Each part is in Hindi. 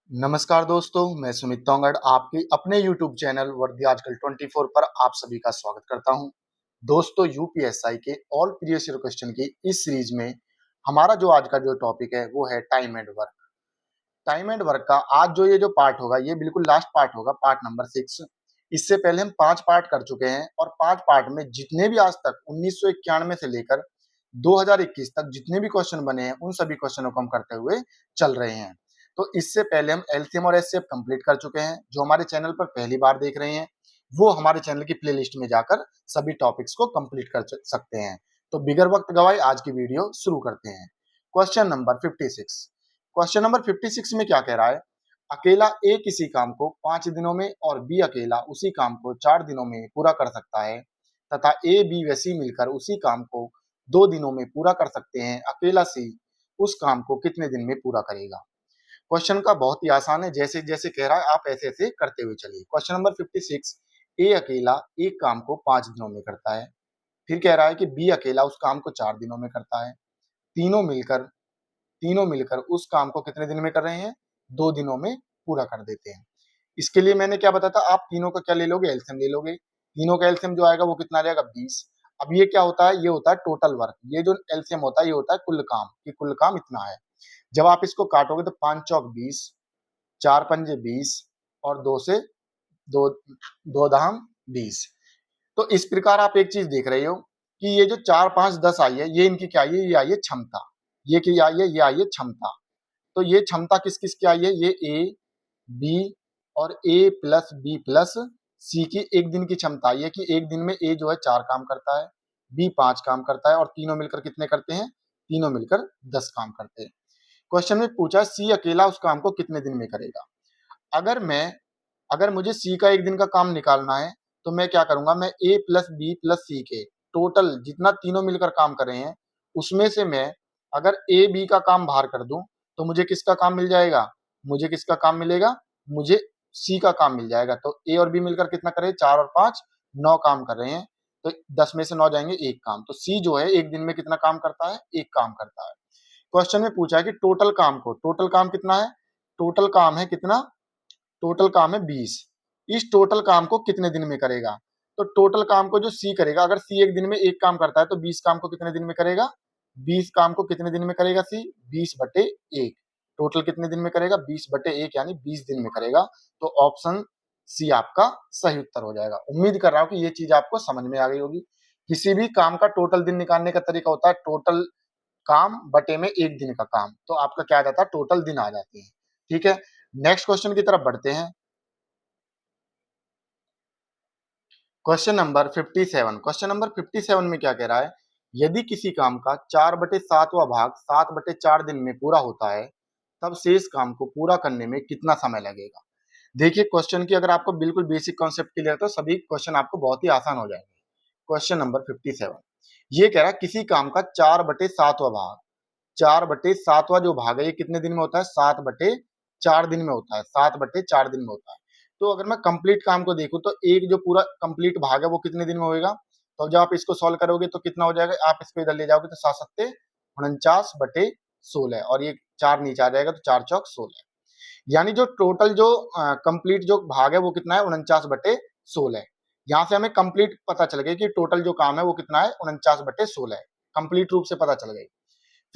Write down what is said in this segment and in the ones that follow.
नमस्कार दोस्तों, मैं सुमित तोंगड़ आपके अपने YouTube चैनल वर्दी आजकल 24 पर आप सभी का स्वागत करता हूं। दोस्तों, यूपीएसआई के ऑल प्रीवियस ईयर क्वेश्चन की इस सीरीज में हमारा जो आज का जो टॉपिक है वो है time and work. Time and work का आज जो ये जो पार्ट होगा ये बिल्कुल लास्ट पार्ट होगा, पार्ट नंबर 6। इससे पहले हम 5 पार्ट कर चुके हैं और 5 पार्ट में जितने भी आज तक 1991 से लेकर 2021 तक जितने भी क्वेश्चन बने हैं उन सभी क्वेश्चनों को हम करते हुए चल रहे हैं। तो इससे पहले हम एलसीएम और एचसीएफ कंप्लीट कर चुके हैं। जो हमारे चैनल पर पहली बार देख रहे हैं वो हमारे चैनल की प्लेलिस्ट में जाकर सभी टॉपिक्स को कंप्लीट कर सकते हैं। तो बिगर वक्त गवाए आज की वीडियो शुरू करते हैं। Question number 56। क्वेश्चन नंबर 56 में क्या कह रहा है? अकेला ए किसी काम को 5 दिनों में और बी अकेला उसी काम को 4 दिनों में पूरा कर सकता है तथा ए बी व सी मिलकर उसी काम को 2 दिनों में पूरा कर सकते हैं। अकेला सी उस काम को कितने दिन में पूरा करेगा? क्वेश्चन का बहुत ही आसान है, जैसे जैसे कह रहा है आप ऐसे ऐसे करते हुए चलिए। क्वेश्चन नंबर 56, ए अकेला एक काम को 5 दिनों में करता है। फिर कह रहा है कि बी अकेला उस काम को 4 दिनों में करता है। तीनों मिलकर तीनों मिलकर उस काम को कितने दिन में कर रहे हैं? 2 दिनों में पूरा कर देते हैं। इसके लिए मैंने क्या बताया था, आप तीनों का क्या ले लोगे? एलसीएम ले लोगे। तीनों का एलसीएम जो आएगा वो कितना आ जाएगा? 20। अब ये क्या होता है? ये होता है टोटल वर्क। ये जो एलसीएम होता है ये होता है कुल काम, कि कुल काम इतना है। जब आप इसको काटोगे तो 5 चौक 20, 4 पंजे 20 और 2 से 2 2 दाम 20। तो इस प्रकार आप एक चीज देख रहे हो कि ये जो 4 5 10 आई है ये इनकी क्या आई है? ये आई है क्षमता। ये क्या आई है? ये आई है क्षमता। तो ये क्षमता किस किस की आई है? ये ए बी और ए प्लस बी प्लस सी की एक दिन की क्षमता आई है कि एक दिन में ए जो है 4 काम करता है, बी 5 काम करता है और तीनों मिलकर कितने करते हैं? तीनों मिलकर 10 काम करते हैं। क्वेश्चन में पूछा सी अकेला उस काम को कितने दिन में करेगा? अगर मैं अगर मुझे सी का एक दिन का काम निकालना है तो मैं क्या करूंगा? मैं ए प्लस बी प्लस सी के टोटल जितना तीनों मिलकर काम कर रहे हैं उसमें से मैं अगर ए बी का काम बाहर कर दूं तो मुझे किसका काम मिल जाएगा? मुझे किसका काम मिलेगा? मुझे सी का काम मिल जाएगा। तो ए और बी मिलकर कितना करे? 4 और 5 9 काम कर रहे हैं। तो 10 में से 9 जाएंगे, एक काम। तो सी जो है एक दिन में कितना काम करता है? एक काम करता है। क्वेश्चन में पूछा है कि टोटल काम कितना है? टोटल काम है कितना? टोटल काम है 20। इस टोटल काम को कितने दिन में करेगा? तो टोटल काम को जो सी करेगा, अगर सी एक दिन में एक काम करता है तो 20 काम को कितने दिन में करेगा? 20 काम को कितने दिन में करेगा सी? 20/1। टोटल कितने दिन में करेगा? 20/1 यानी 20 दिन में करेगा। तो ऑप्शन सी आपका सही उत्तर हो जाएगा। उम्मीद कर रहा हूं कि ये चीज आपको समझ में आ गई होगी। किसी भी काम का टोटल दिन निकालने का तरीका होता है टोटल काम बटे में एक दिन का काम। तो आपका क्या आ जाता है? टोटल दिन आ जाते हैं। ठीक है, नेक्स्ट क्वेश्चन की तरफ बढ़ते हैं। Question number 57। क्वेश्चन नंबर 57 में क्या कह रहा है? यदि किसी काम का 4/7वां भाग 7/4 दिन में पूरा होता है तब शेष काम को पूरा करने में कितना समय लगेगा? देखिए, क्वेश्चन की अगर आपको बिल्कुल बेसिक कॉन्सेप्ट क्लियर है तो सभी क्वेश्चन आपको बहुत ही आसान हो जाएंगे। क्वेश्चन नंबर 57 ये कह रहा है किसी काम का 4/7वां भाग, 4/7वां जो भाग है ये कितने दिन में होता है? 7/4 दिन में होता है। 7/4 दिन में होता है। तो अगर मैं कंप्लीट काम को देखूं तो एक जो पूरा कंप्लीट भाग है वो कितने दिन में होएगा? तो जब आप इसको सॉल्व करोगे तो कितना हो जाएगा? आप इसको इधर ले जाओगे तो 7×7=49/16 और ये 4 नीचे आ जाएगा तो 4 चौक 16। यानी जो टोटल जो कंप्लीट जो भाग है वो कितना है? 49/16। यहाँ से हमें कंप्लीट पता चल गया कि टोटल जो काम है वो कितना है? 49/16 है। कंप्लीट रूप से पता चल गई।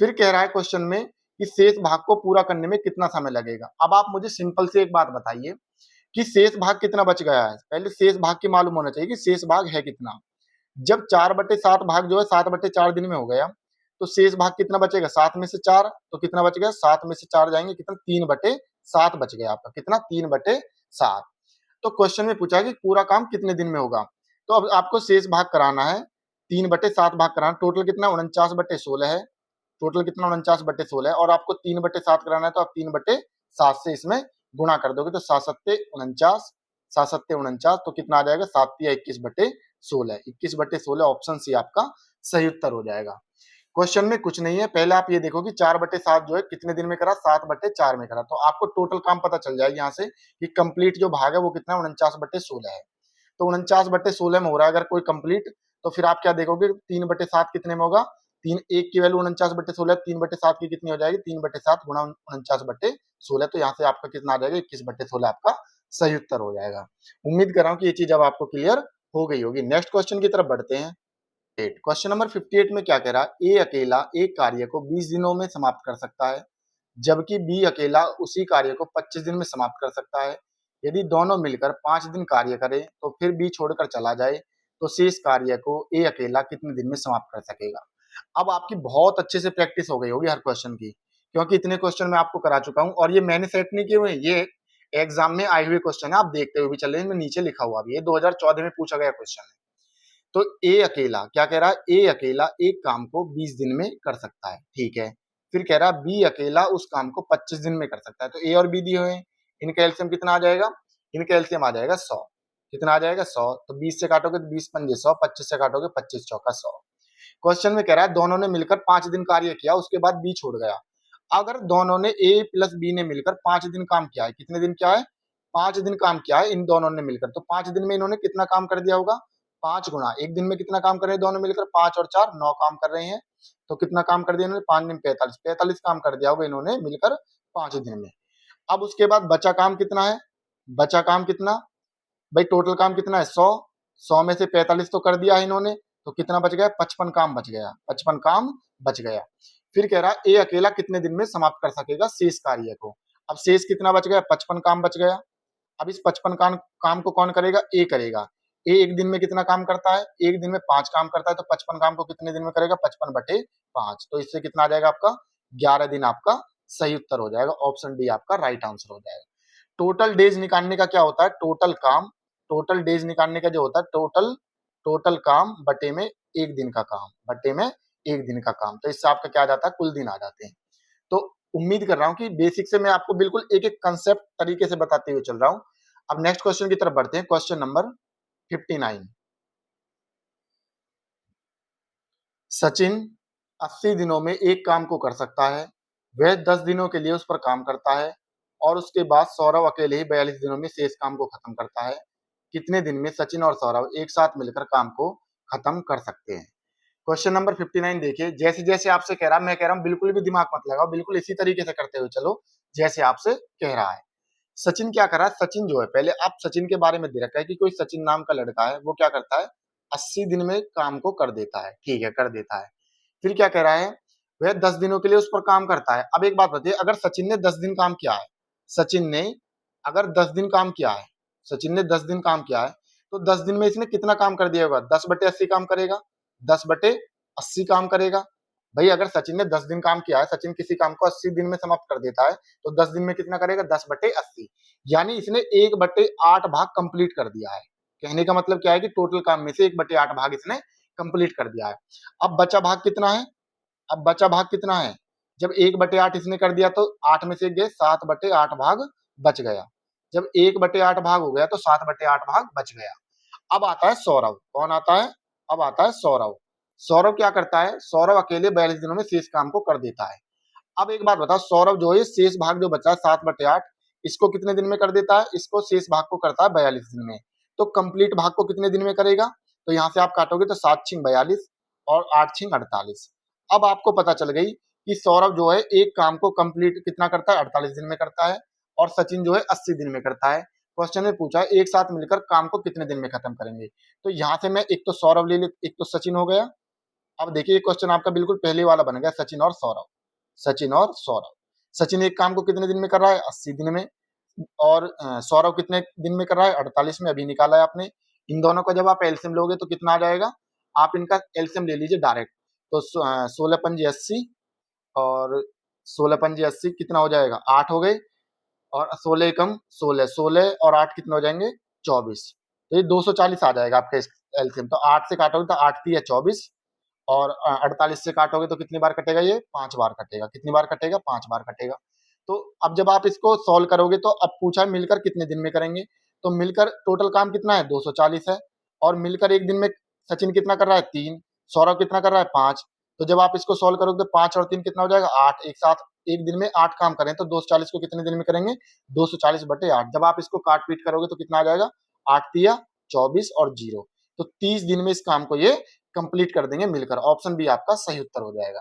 फिर कह रहा है क्वेश्चन में कि शेष भाग को पूरा करने में कितना समय लगेगा? अब आप मुझे सिंपल से एक बात बताइए कि शेष भाग कितना बच गया है? पहले शेष भाग की मालूम होना चाहिए कि शेष भाग है कितना। जब 4/7 भाग जो है 7/4 दिन में हो गया तो शेष भाग कितना बचेगा? 7 में से 4 तो कितना बच गया? 7 में से 4 जाएंगे कितना? 3/7 बच गया आपका। कितना? 3/7। तो क्वेश्चन में पूछा है कि पूरा काम कितने दिन में होगा? तो अब आपको शेष भाग कराना है, 3/7 भाग कराना। टोटल कितना? 49/16 है। टोटल कितना? 49/16 है और आपको 3/7 कराना है तो आप 3/7 से इसमें गुणा कर दोगे तो 7×7 = 49, 7×7 = 49 तो कितना आ जाएगा? 7×3 = 21/16। 21/16 ऑप्शन सी आपका सही उत्तर हो जाएगा। क्वेश्चन में कुछ नहीं है, पहले आप ये देखो कि 4/7 जो है कितने दिन में करा? 7/4 में करा। तो आपको टोटल काम पता चल जाएगा यहाँ से कि कंप्लीट जो भाग है वो कितना है? 49/16 है। तो 49/16 में हो रहा है अगर कोई कंप्लीट, तो फिर आप क्या देखोगे? 3/7 कितने में होगा? तीन, एक की वैल्यू 49/16, 3/7 की कितनी हो जाएगी? 3/7 गुणा 49/16 16, तो यहाँ से आपका कितना आ जाएगा 21/16 आपका सही उत्तर हो जाएगा। उम्मीद कर रहा हूँ कि ये चीज अब आपको क्लियर हो गई होगी। नेक्स्ट क्वेश्चन की तरफ बढ़ते हैं। क्वेश्चन नंबर 58 में क्या कह रहा है, ए अकेला एक कार्य को 20 दिनों में समाप्त कर सकता है, जबकि बी अकेला उसी कार्य को 25 दिन में समाप्त कर सकता है। यदि दोनों मिलकर 5 दिन कार्य करें तो फिर बी छोड़कर चला जाए, तो शेष कार्य को ए अकेला कितने दिन में समाप्त कर सकेगा। अब आपकी बहुत अच्छे से प्रैक्टिस हो गई होगी हर क्वेश्चन की, क्योंकि इतने क्वेश्चन मैं आपको करा चुका हूं और ये मैंने सेट नहीं किए हुए, ये एग्जाम में आए हुए क्वेश्चन है, आप देखते हुए भी चल रहे हैं, नीचे लिखा हुआ भी है, 2014 में पूछा गया क्वेश्चन है। तो ए अकेला क्या कह रहा है, ए अकेला एक काम को 20 दिन में कर सकता है, ठीक है। फिर कह रहा है बी अकेला उस काम को 25 दिन में कर सकता है। तो ए और बी दिए हुए हैं, इनका एलसीएम कितना आ जाएगा, इनका एलसीएम आ जाएगा 100। कितना आ जाएगा 100, तो 20 से काटोगे तो 20 पंजे 100, 25 से काटोगे 25 चौका 100। क्वेश्चन में कह रहा है दोनों ने मिलकर 5 दिन कार्य किया, उसके बाद बी छोड़ गया। अगर दोनों ने ए प्लस बी ने मिलकर 5 दिन काम किया है, कितने दिन क्या है, 5 दिन काम किया है इन दोनों ने मिलकर, तो 5 दिन में इन्होंने कितना काम कर दिया होगा, 5 गुना एक दिन में कितना काम कर रहे हैं दोनों मिलकर, 5 और 4 9 काम कर रहे हैं। तो कितना काम कर दिया इन्होंने, 5 दिन 45 काम कर दिया होगा इन्होंने मिलकर 5 दिन में। अब उसके बाद बचा काम कितना है, बचा काम कितना, भाई टोटल काम कितना है 100, 100 में से 45 तो कर दिया है इन्होंने, तो कितना बच गया, 55 काम बच गया, 55 काम बच गया। फिर कह रहा है ए अकेला कितने दिन में समाप्त कर सकेगा शेष कार्य को। अब शेष कितना बच गया, 55 काम बच गया। अब इस 55 काम को कौन करेगा, ए करेगा। ए एक दिन में कितना काम करता है, एक दिन में 5 काम करता है, तो 55 काम को कितने दिन में करेगा, 55/5। तो इससे कितना आ जाएगा आपका 11 दिन आपका सही उत्तर हो जाएगा। ऑप्शन डी आपका राइट आंसर हो जाएगा। टोटल डेज निकालने का क्या होता है, टोटल काम, टोटल डेज निकालने का जो होता है टोटल, टोटल काम बटे में एक दिन का काम, बटे में एक दिन का काम, तो इससे आपका क्या आ जाता है, कुल दिन आ जाते हैं। तो उम्मीद कर रहा हूं कि बेसिक से मैं आपको बिल्कुल एक एक कंसेप्ट तरीके से बताते हुए चल रहा हूं। अब नेक्स्ट क्वेश्चन की तरफ बढ़ते हैं। क्वेश्चन नंबर 59, सचिन 80 दिनों में एक काम को कर सकता है, वह 10 दिनों के लिए उस पर काम करता है और उसके बाद सौरभ अकेले ही 42 दिनों में शेष काम को खत्म करता है। कितने दिन में सचिन और सौरभ एक साथ मिलकर काम को खत्म कर सकते हैं। क्वेश्चन नंबर 59 देखिए, जैसे जैसे आपसे कह रहा मैं कह रहा हूं बिल्कुल भी दिमाग मत लगाओ, बिल्कुल इसी तरीके से करते हुए चलो जैसे आपसे कह रहा है। सचिन क्या कर रहा है, सचिन जो है, पहले आप सचिन के बारे में दे रखा है कि कोई सचिन नाम का लड़का है, वो क्या करता है 80 दिन में काम को कर देता है, ठीक है कर देता है। फिर क्या कह रहा है, वह 10 दिनों के लिए उस पर काम करता है। अब एक बात बताइए, अगर सचिन ने 10 दिन काम किया है, सचिन ने अगर 10 दिन काम किया है, सचिन ने 10 दिन काम किया है, तो 10 दिन में इसने कितना काम कर दिया होगा, 10/80 काम करेगा, 10/80 काम करेगा। भाई अगर सचिन ने 10 दिन काम किया है, सचिन किसी काम को 80 दिन में समाप्त कर देता है, तो 10 दिन में कितना करेगा, 10/80, यानी इसने 1/8 भाग कंप्लीट कर दिया है। कहने का मतलब क्या है कि टोटल काम में से 1/8 भाग इसने कंप्लीट कर दिया है। अब बचा भाग कितना है, अब बचा भाग कितना है, जब 1/8 इसने कर दिया तो 8 में से गए 7/8 भाग बच गया। जब 1/8 भाग हो गया तो 7/8 भाग बच गया। अब आता है सौरभ, कौन आता है, अब आता है सौरभ। सौरभ क्या करता है, सौरभ अकेले 42 दिनों में शेष काम को कर देता है। अब एक बात बताओ, सौरभ जो है शेष भाग जो बचा है 7/8, इसको कितने दिन में कर देता है, इसको शेष भाग को करता है 42 दिन में। तो कंप्लीट भाग को कितने दिन में करेगा, तो यहां से आप काटोगे तो 7×6 42 और 8×6 48। अब आपको पता चल गई कि सौरभ जो है एक काम को कंप्लीट कितना करता है, 48 दिन में करता है, और सचिन जो है 80 दिन में करता है। क्वेश्चन में पूछा है एक साथ मिलकर काम को कितने दिन में खत्म करेंगे, तो यहाँ से मैं एक तो सौरभ ले ले, एक तो सचिन हो गया। अब देखिए क्वेश्चन आपका बिल्कुल पहले वाला बन गया, सचिन और सौरभ, सचिन और सौरभ। सचिन एक काम को कितने दिन में कर रहा है, 80 दिन में, और सौरभ कितने दिन में कर रहा है, 48 में, अभी निकाला है आपने। इन दोनों का जब आप एलसीएम लोगे तो कितना आ जाएगा, आप इनका एलसीएम ले लीजिए डायरेक्ट, तो 16×5 = 80, और 16×5 = 80 कितना हो जाएगा, 8 हो गए, और 16 कम 16, 16 और 8 कितने हो जाएंगे, 24। तो ये 240 आ जाएगा आपका एलसीएम। तो 8 से काटोगे तो 8 3 24, और 48 से काटोगे तो कितनी बार कटेगा, ये 5 बार कटेगा। कितनी बार कटेगा, 5 बार कटेगा। तो अब जब आप इसको सॉल्व करोगे तो अब पूछा है मिलकर कितने दिन में करेंगे, तो मिलकर टोटल काम कितना है, 240 है, और मिलकर एक दिन में सचिन कितना कर रहा है, 3, सौरभ कितना कर रहा है, 5। तो जब आप इसको सॉल्व करोगे तो 5 और 3 कितना हो जाएगा, 8। एक साथ एक दिन में 8 काम करें तो 240 को कितने दिन में करेंगे, 240/8। जब आप इसको काट पीट करोगे तो कितना आ जाएगा, 8 तिया 24 और 0, तो 30 दिन में इस काम को ये कंप्लीट कर देंगे मिलकर। ऑप्शन बी आपका सही उत्तर हो जाएगा।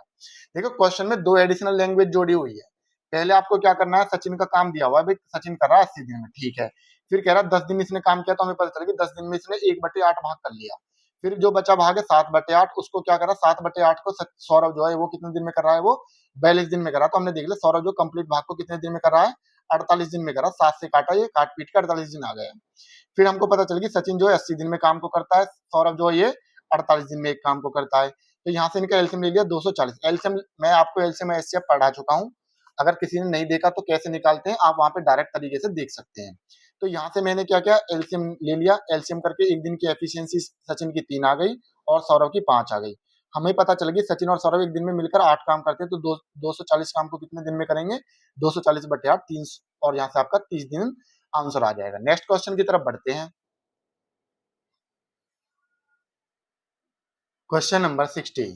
देखो क्वेश्चन में 2 एडिशनल लैंग्वेज जोड़ी हुई है, पहले आपको क्या करना है, सचिन का काम दिया हुआ है भाई, सचिन कर रहा है 80 दिन में, ठीक है। फिर कह रहा है 10 दिन इसने काम किया, तो हमें पता चला कि 10 दिन में इसने 1/8 भाग कर लिया। फिर जो बचा भाग है 7/8, उसको क्या करा, 7/8 को सौरभ जो है वो कितने दिन में कर रहा है, वो 42 दिन में कर रहा है। तो हमने देख लिया सौरभ जो कंप्लीट भाग को कितने दिन में कर रहा है, 48 दिन में कर रहा है। 7 से काटा, ये काट पीट के 48 दिन आ गया। फिर हमको पता चल गया सचिन जो है 80 दिन में काम को करता है, सौरभ जो है ये 48 दिन में एक काम को करता है। तो यहाँ से इनका एलसीएम ले लिया 240। एलसीएम मैं आपको एलसीएम एचसीएफ पढ़ा चुका हूँ, अगर किसी ने नहीं देखा तो कैसे निकालते हैं आप वहां पे डायरेक्ट तरीके से देख सकते हैं। तो यहाँ से मैंने क्या किया, एलसीएम ले लिया। एलसीएम करके एक दिन की एफिशिएंसी सचिन की 3 आ गई और सौरभ की 5 आ गई। हमें पता चल गया सचिन और सौरभ एक दिन में मिलकर 8 काम करते हैं, तो 240 काम को कितने दिन में करेंगे, 240/8, 3, और यहाँ से आपका 30 दिन आंसर आ जाएगा। नेक्स्ट क्वेश्चन की तरफ बढ़ते हैं। Question number 60।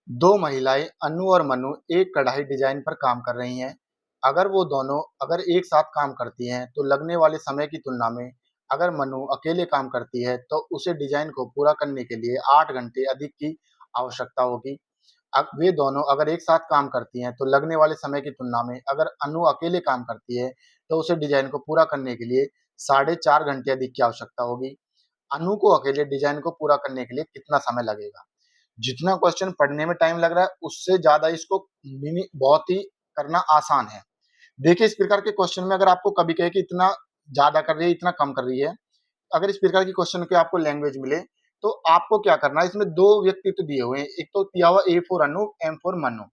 दो महिलाएं अनु और मनु एक कढ़ाई डिजाइन पर काम कर रही हैं। अगर वो दोनों अगर एक साथ काम करती हैं तो लगने वाले समय की तुलना में अगर मनु अकेले काम करती है तो उसे डिजाइन को पूरा करने के लिए 8 घंटे अधिक की आवश्यकता होगी। वे दोनों अगर एक साथ काम करती हैं तो लगने वाले समय की तुलना में अगर अनु अकेले काम करती है तो उसे डिजाइन को पूरा करने के लिए 4.5 घंटे अधिक की आवश्यकता होगी। अनु को अकेले डिजाइन को पूरा करने के लिए कितना समय लगेगा। जितना क्वेश्चन पढ़ने में टाइम लग रहा है उससे ज्यादा इसको मिनी बहुत ही करना आसान है। देखिए इस प्रकार के क्वेश्चन में अगर आपको कभी कहे कि इतना ज्यादा कर रही है इतना कम कर रही है, अगर इस प्रकार की क्वेश्चन की आपको लैंग्वेज मिले तो आपको क्या करना है, इसमें दो व्यक्तित्व दिए हुए हैं, एक तो दिया हुआ A for Anu, M for Manu.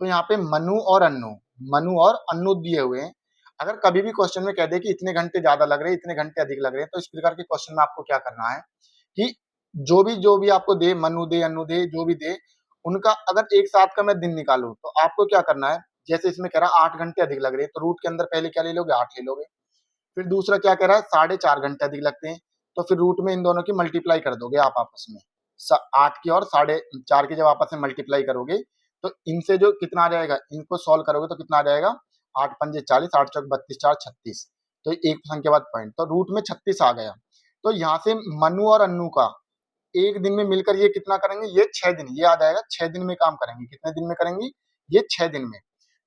तो यहाँ पे मनु और अनु दिए हुए हैं। अगर कभी भी क्वेश्चन में कह दे कि इतने घंटे ज्यादा लग रहे हैं इतने घंटे अधिक लग रहे हैं, तो इस प्रकार के क्वेश्चन में आपको क्या करना है कि जो भी आपको दे, मनु दे, अनु दे, जो भी दे, उनका अगर एक साथ का मैं दिन निकालूं तो आपको क्या करना है, जैसे इसमें कह रहा है 8 घंटे अधिक लग रहे हैं, तो रूट के अंदर पहले क्या ले लोगे, 8 ले लोगे। फिर दूसरा क्या कह रहा है, 4.5 घंटे अधिक लगते हैं, तो फिर रूट में इन दोनों की मल्टीप्लाई कर दोगे आप आपस में। 8 की और 4.5 की जब आपस में मल्टीप्लाई करोगे तो इनसे जो कितना आ जाएगा, इनको सॉल्व करोगे तो कितना आ जाएगा, 8×5 = 40, 8×4 = 32, 4 36। तो एक संख्या बाद पॉइंट, तो रूट में 36 आ गया। तो यहाँ से मनु और अन्नू का एक दिन में मिलकर ये कितना करेंगे, ये 6 दिन, ये आ जाएगा 6 दिन में काम करेंगे। कितने दिन में करेंगे, ये 6 दिन में।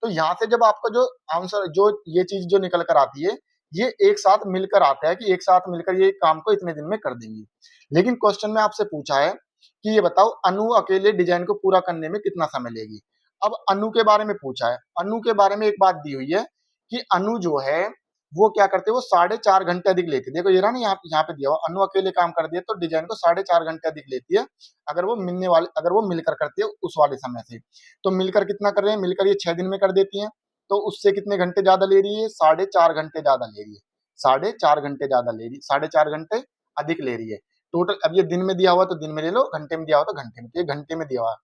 तो यहाँ से जब आपका जो आंसर, जो ये चीज जो निकल कर आती है, ये एक साथ मिलकर आता है कि एक साथ मिलकर ये काम को इतने दिन में कर देंगे। लेकिन क्वेश्चन में आपसे पूछा है कि ये बताओ अनु अकेले डिजाइन को पूरा करने में कितना समय लेगी। अब अनु के बारे में पूछा है, अनु के बारे में एक बात दी हुई है कि अनु जो है वो क्या करते हैं, वो 4.5 घंटे अधिक लेती है। देखो ये रहा ना, यहाँ पे दिया हुआ अनु अकेले काम कर दिया तो डिजाइन को 4.5 घंटे अधिक लेती है, अगर वो मिलकर करती है उस वाले समय से। तो मिलकर कितना कर रहे हैं, मिलकर ये 6 दिन में कर देती है, तो उससे कितने घंटे ज्यादा ले रही है, 4.5 घंटे ज्यादा ले रही है, 4.5 घंटे ज्यादा ले रही, 4.5 घंटे अधिक ले रही है टोटल। अब ये दिन में दिया हुआ तो दिन में ले लो, घंटे में दिया हुआ तो घंटे में, तो ये घंटे में दिया हुआ है,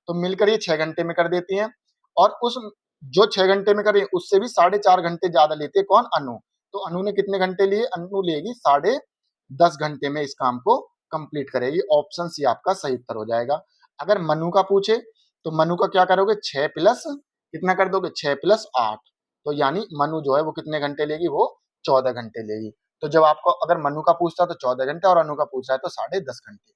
तो मिलकर ये 6 घंटे में कर देती है। और उस जो 6 घंटे में करे उससे भी 4.5 घंटे ज्यादा लेते हैं कौन, अनु। तो अनु ने कितने घंटे लिए, अनु लेगी 10.5 घंटे में इस काम को कंप्लीट करेगी। ऑप्शन सी आपका सही उत्तर हो जाएगा। अगर मनु का पूछे तो मनु का क्या करोगे, 6 प्लस कितना कर दोगे, 6 + 8, तो यानी मनु जो है वो कितने घंटे लेगी, वो 14 घंटे लेगी। तो जब आपको अगर मनु का पूछता है तो 14 घंटे और अनु का पूछ रहा है तो 10.5 घंटे।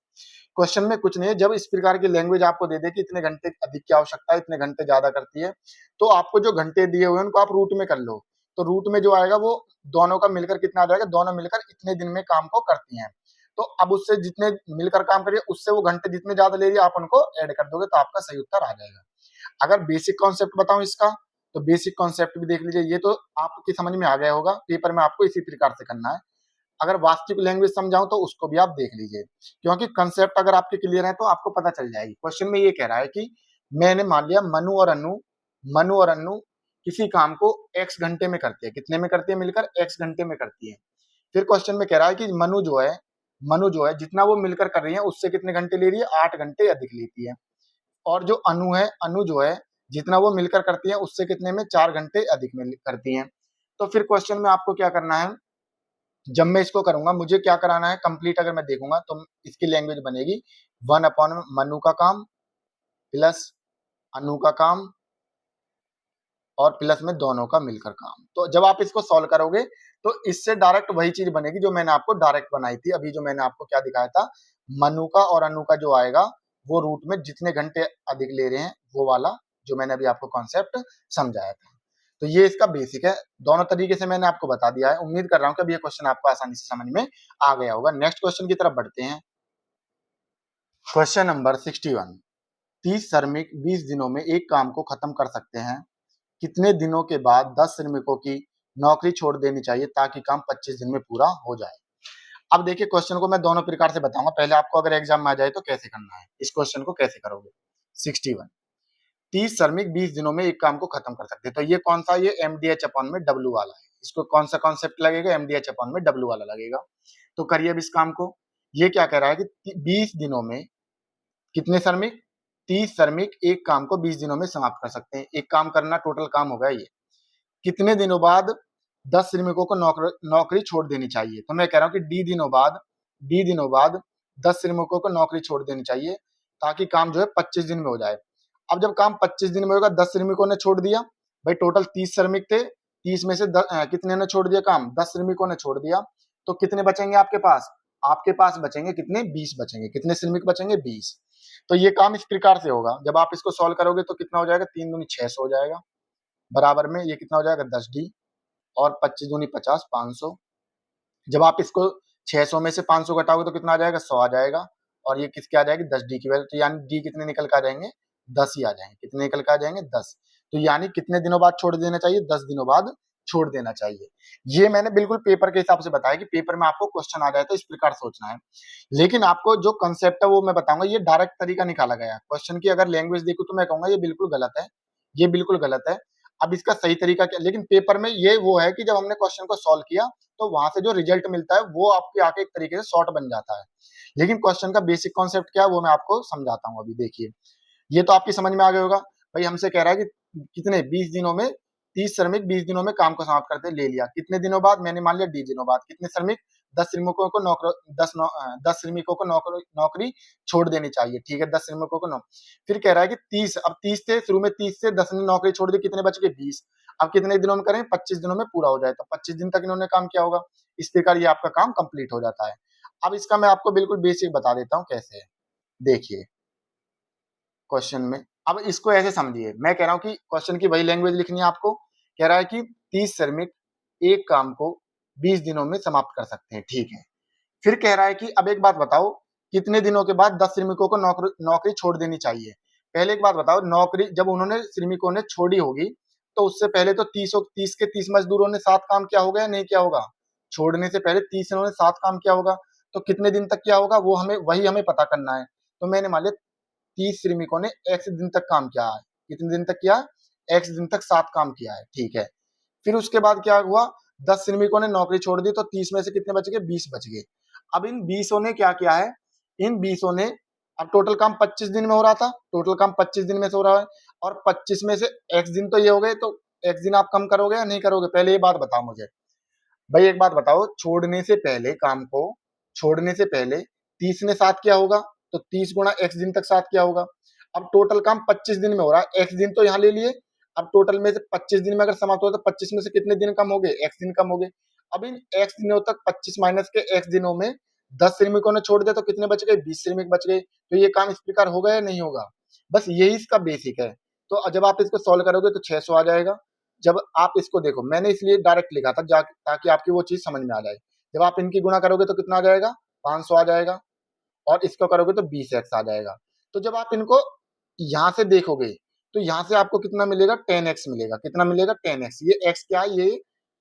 क्वेश्चन में कुछ नहीं है, जब इस प्रकार की लैंग्वेज आपको दे दे कि इतने घंटे अधिक की आवश्यकता है, इतने घंटे ज्यादा करती है, तो आपको जो घंटे दिए हुए हैं उनको आप रूट में कर लो। तो रूट में जो आएगा वो दोनों का मिलकर कितना आ जाएगा, दोनों मिलकर इतने दिन में काम को करती हैं। तो अब उससे जितने मिलकर काम करिए उससे वो घंटे जितने ज्यादा ले रही है आप उनको ऐड कर दोगे तो आपका सही उत्तर आ जाएगा। अगर बेसिक कॉन्सेप्ट बताऊं इसका, तो बेसिक कॉन्सेप्ट भी देख लीजिए, ये तो आपकी समझ में आ गया होगा, पेपर में आपको इसी प्रकार से करना है। अगर वास्तविक लैंग्वेज समझाऊं तो उसको भी आप देख लीजिए, क्योंकि कंसेप्ट अगर आपके क्लियर है तो आपको पता चल जाएगी। क्वेश्चन में ये कह रहा है कि मैंने मान लिया मनु और अनु किसी काम को x घंटे में करती है, कितने में करती है, मिलकर x घंटे में करती है। फिर क्वेश्चन में कह रहा है कि मनु जो है जितना वो मिलकर कर रही है उससे कितने घंटे ले रही है, 8 घंटे अधिक लेती है। और जो अनु जो है जितना वो मिलकर करती है उससे कितने में, 4 घंटे अधिक में करती है। तो फिर क्वेश्चन में आपको क्या करना है, जब मैं इसको करूंगा मुझे क्या कराना है, कंप्लीट अगर मैं देखूंगा तो इसकी लैंग्वेज बनेगी 1/मनु का काम प्लस अनु का काम और प्लस में दोनों का मिलकर काम। तो जब आप इसको सॉल्व करोगे तो इससे डायरेक्ट वही चीज बनेगी जो मैंने आपको डायरेक्ट बनाई थी अभी, जो मैंने आपको क्या दिखाया था, मनु का और अनु का जो आएगा वो रूट में जितने घंटे अधिक ले रहे हैं वो वाला जो मैंने अभी आपको कॉन्सेप्ट समझाया था। तो ये इसका बेसिक है। दोनों तरीके से मैंने आपको बता दिया है। उम्मीद कर रहा हूँ कि अब ये क्वेश्चन आपको आसानी से समझ में आ गया होगा। नेक्स्ट क्वेश्चन की तरफ बढ़ते हैं। Question number 61। 30 श्रमिक 20 दिनों में एक काम को खत्म कर सकते हैं। कितने दिनों के बाद 10 श्रमिकों की नौकरी छोड़ देनी चाहिए ताकि काम 25 दिन में पूरा हो जाए? अब देखिए, क्वेश्चन को मैं दोनों प्रकार से बताऊंगा। पहले आपको अगर एग्जाम में आ जाए तो कैसे करना है, इस क्वेश्चन को कैसे करोगे। 61। 30 श्रमिक 20 दिनों में एक काम को खत्म कर सकते हैं। तो ये कौन सा, ये एमडीएच अपॉन में डब्ल्यू वाला है। इसको कौन सा कॉन्सेप्ट लगेगा, एमडीएच अपॉन में डब्ल्यू वाला लगेगा। तो करिए अब इस काम को। ये क्या कह रहा है कि 20 दिनों में कितने श्रमिक, 30 श्रमिक एक काम को 20 दिनों में समाप्त कर सकते हैं। एक काम करना, टोटल काम होगा ये। कितने दिनों बाद 10 श्रमिकों को नौकरी छोड़ देनी चाहिए। तो मैं कह रहा हूँ कि डी दिनों बाद 10 श्रमिकों को नौकरी छोड़ देनी चाहिए ताकि काम जो है 25 दिन में हो जाए। अब जब काम 25 दिन में होगा, 10 श्रमिकों ने छोड़ दिया, भाई टोटल 30 श्रमिक थे, 30 में से कितने ने छोड़ दिया काम, 10 श्रमिकों ने छोड़ दिया। तो कितने बचेंगे आपके पास, आपके पास बचेंगे कितने, 20 बचेंगे। कितने श्रमिक बचेंगे, 20। तो ये काम इस प्रकार से होगा। जब आप इसको सॉल्व करोगे तो कितना हो जाएगा, 3 दूनी 600 हो जाएगा, बराबर में ये कितना हो जाएगा, 10 डी, और 25 दूनी 50, 500। जब आप इसको 600 में से 500 घटाओगे तो कितना आ जाएगा, 100 आ जाएगा। और ये किसके आ जाएगी, 10 डी की वैल्यू। तो यानी डी कितने निकल कर आ जाएंगे, 10 ही आ जाएंगे। कितने निकल कर आ जाएंगे, 10। तो यानी कितने दिनों बाद छोड़ देना चाहिए, 10 दिनों बाद छोड़ देना चाहिए। ये मैंने बिल्कुल पेपर के हिसाब से बताया कि पेपर में आपको क्वेश्चन आ जाए तो इस प्रकार सोचना है। लेकिन आपको जो कंसेप्ट है वो मैं बताऊंगा, ये डायरेक्ट तरीका निकाला गया है क्वेश्चन की। अगर लैंग्वेज देखो तो मैं कहूंगा ये बिल्कुल गलत है, ये बिल्कुल गलत है। अब इसका सही तरीका क्या, लेकिन पेपर में ये वो है कि जब हमने क्वेश्चन को सॉल्व किया तो वहां से जो रिजल्ट मिलता है वो आपके आके एक तरीके से शॉर्ट बन जाता है। लेकिन क्वेश्चन का बेसिक कॉन्सेप्ट क्या है वो मैं आपको समझाता हूँ। अभी देखिए, ये तो आपकी समझ में आ गया होगा। भाई हमसे कह रहा है कि कितने, 20 दिनों में 30 श्रमिक 20 दिनों में काम को समाप्त करते, ले लिया। कितने दिनों बाद, मैंने मान लिया डी दिनों बाद। कितने श्रमिक, 10 श्रमिकों को दस श्रमिकों को नौकरी छोड़ देनी चाहिए। ठीक है, 10 श्रमिकों को फिर कह रहा है कि 30, अब 30 थे शुरू में, 30 से 10 ने नौकरी छोड़ दी, कितने बच गए, 20। अब कितने दिनों में करें, 25 दिनों में पूरा हो जाए। तो 25 दिन तक इन्होंने काम किया होगा। इस प्रकार ये आपका काम कंप्लीट हो जाता है। अब इसका मैं आपको बिल्कुल बेसिक बता देता हूँ कैसे है। देखिए क्वेश्चन में, अब इसको ऐसे समझिए। मैं कह रहा हूं कि क्वेश्चन की वही लैंग्वेज लिखनी है आपको। कह रहा है कि 30 श्रमिक एक काम को 20 दिनों में समाप्त कर सकते हैं। ठीक है, फिर कह रहा है कि अब एक बात बताओ, कितने दिनों के बाद 10 श्रमिकों को नौकरी छोड़ देनी चाहिए। पहले एक बात बताओ, नौकरी जब उन्होंने श्रमिकों ने छोड़ी होगी तो उससे पहले तो 30 के 30 मजदूरों ने 7 काम किया होगा या नहीं किया होगा। छोड़ने से पहले 30 ने 7 काम किया होगा। तो कितने दिन तक किया होगा वो हमें पता करना है। तो मैंने मान लिया 30 श्रमिकों ने एक्स दिन तक काम किया है। कितने दिन तक किया, एक्स दिन तक 7 काम किया है। ठीक है, फिर उसके बाद क्या हुआ, 10 श्रमिकों ने नौकरी छोड़ दी, तो 30 में से कितने बच गए, 20 बच गए। अब इन 20 ने क्या किया है, इन 20 ने, अब टोटल काम 25 दिन में हो रहा था, टोटल काम 25 दिन में से हो रहा है, और 25 में से एक्स दिन तो ये हो गए, तो एक्स दिन आप कम करोगे या नहीं करोगे, पहले ये बात बताओ मुझे। भाई एक बात बताओ, छोड़ने से पहले काम को, छोड़ने से पहले 30 ने 7 किया होगा, तो 30 गुणा एक्स दिन तक 7 किया होगा। अब टोटल काम 25 दिन में हो रहा है, एक्स दिन तो यहाँ ले लिए। अब टोटल में से 25 दिन में अगर समाप्त हो तो 25 में से कितने दिन कम हो गए, एक्स दिन कम हो गए। अब इन एक्स दिनों तक 25 माइनस के एक्स दिनों में 10 श्रमिकों ने छोड़ दिया, तो कितने बच गए, 20 श्रमिक बच गए। तो ये काम इस प्रकार होगा या नहीं होगा, बस यही इसका बेसिक है। तो जब आप इसको सॉल्व करोगे तो 600 आ जाएगा। जब आप इसको देखो, मैंने इसलिए डायरेक्ट लिखा था ताकि आपकी वो चीज समझ में आ जाए। जब आप इनकी गुणा करोगे तो कितना आ जाएगा, 500 आ जाएगा, और इसको करोगे तो 20x आ जाएगा। तो जब आप इनको यहाँ से देखोगे तो यहाँ से आपको कितना मिलेगा, 10x मिलेगा। कितना मिलेगा, 10x। ये x क्या है, ये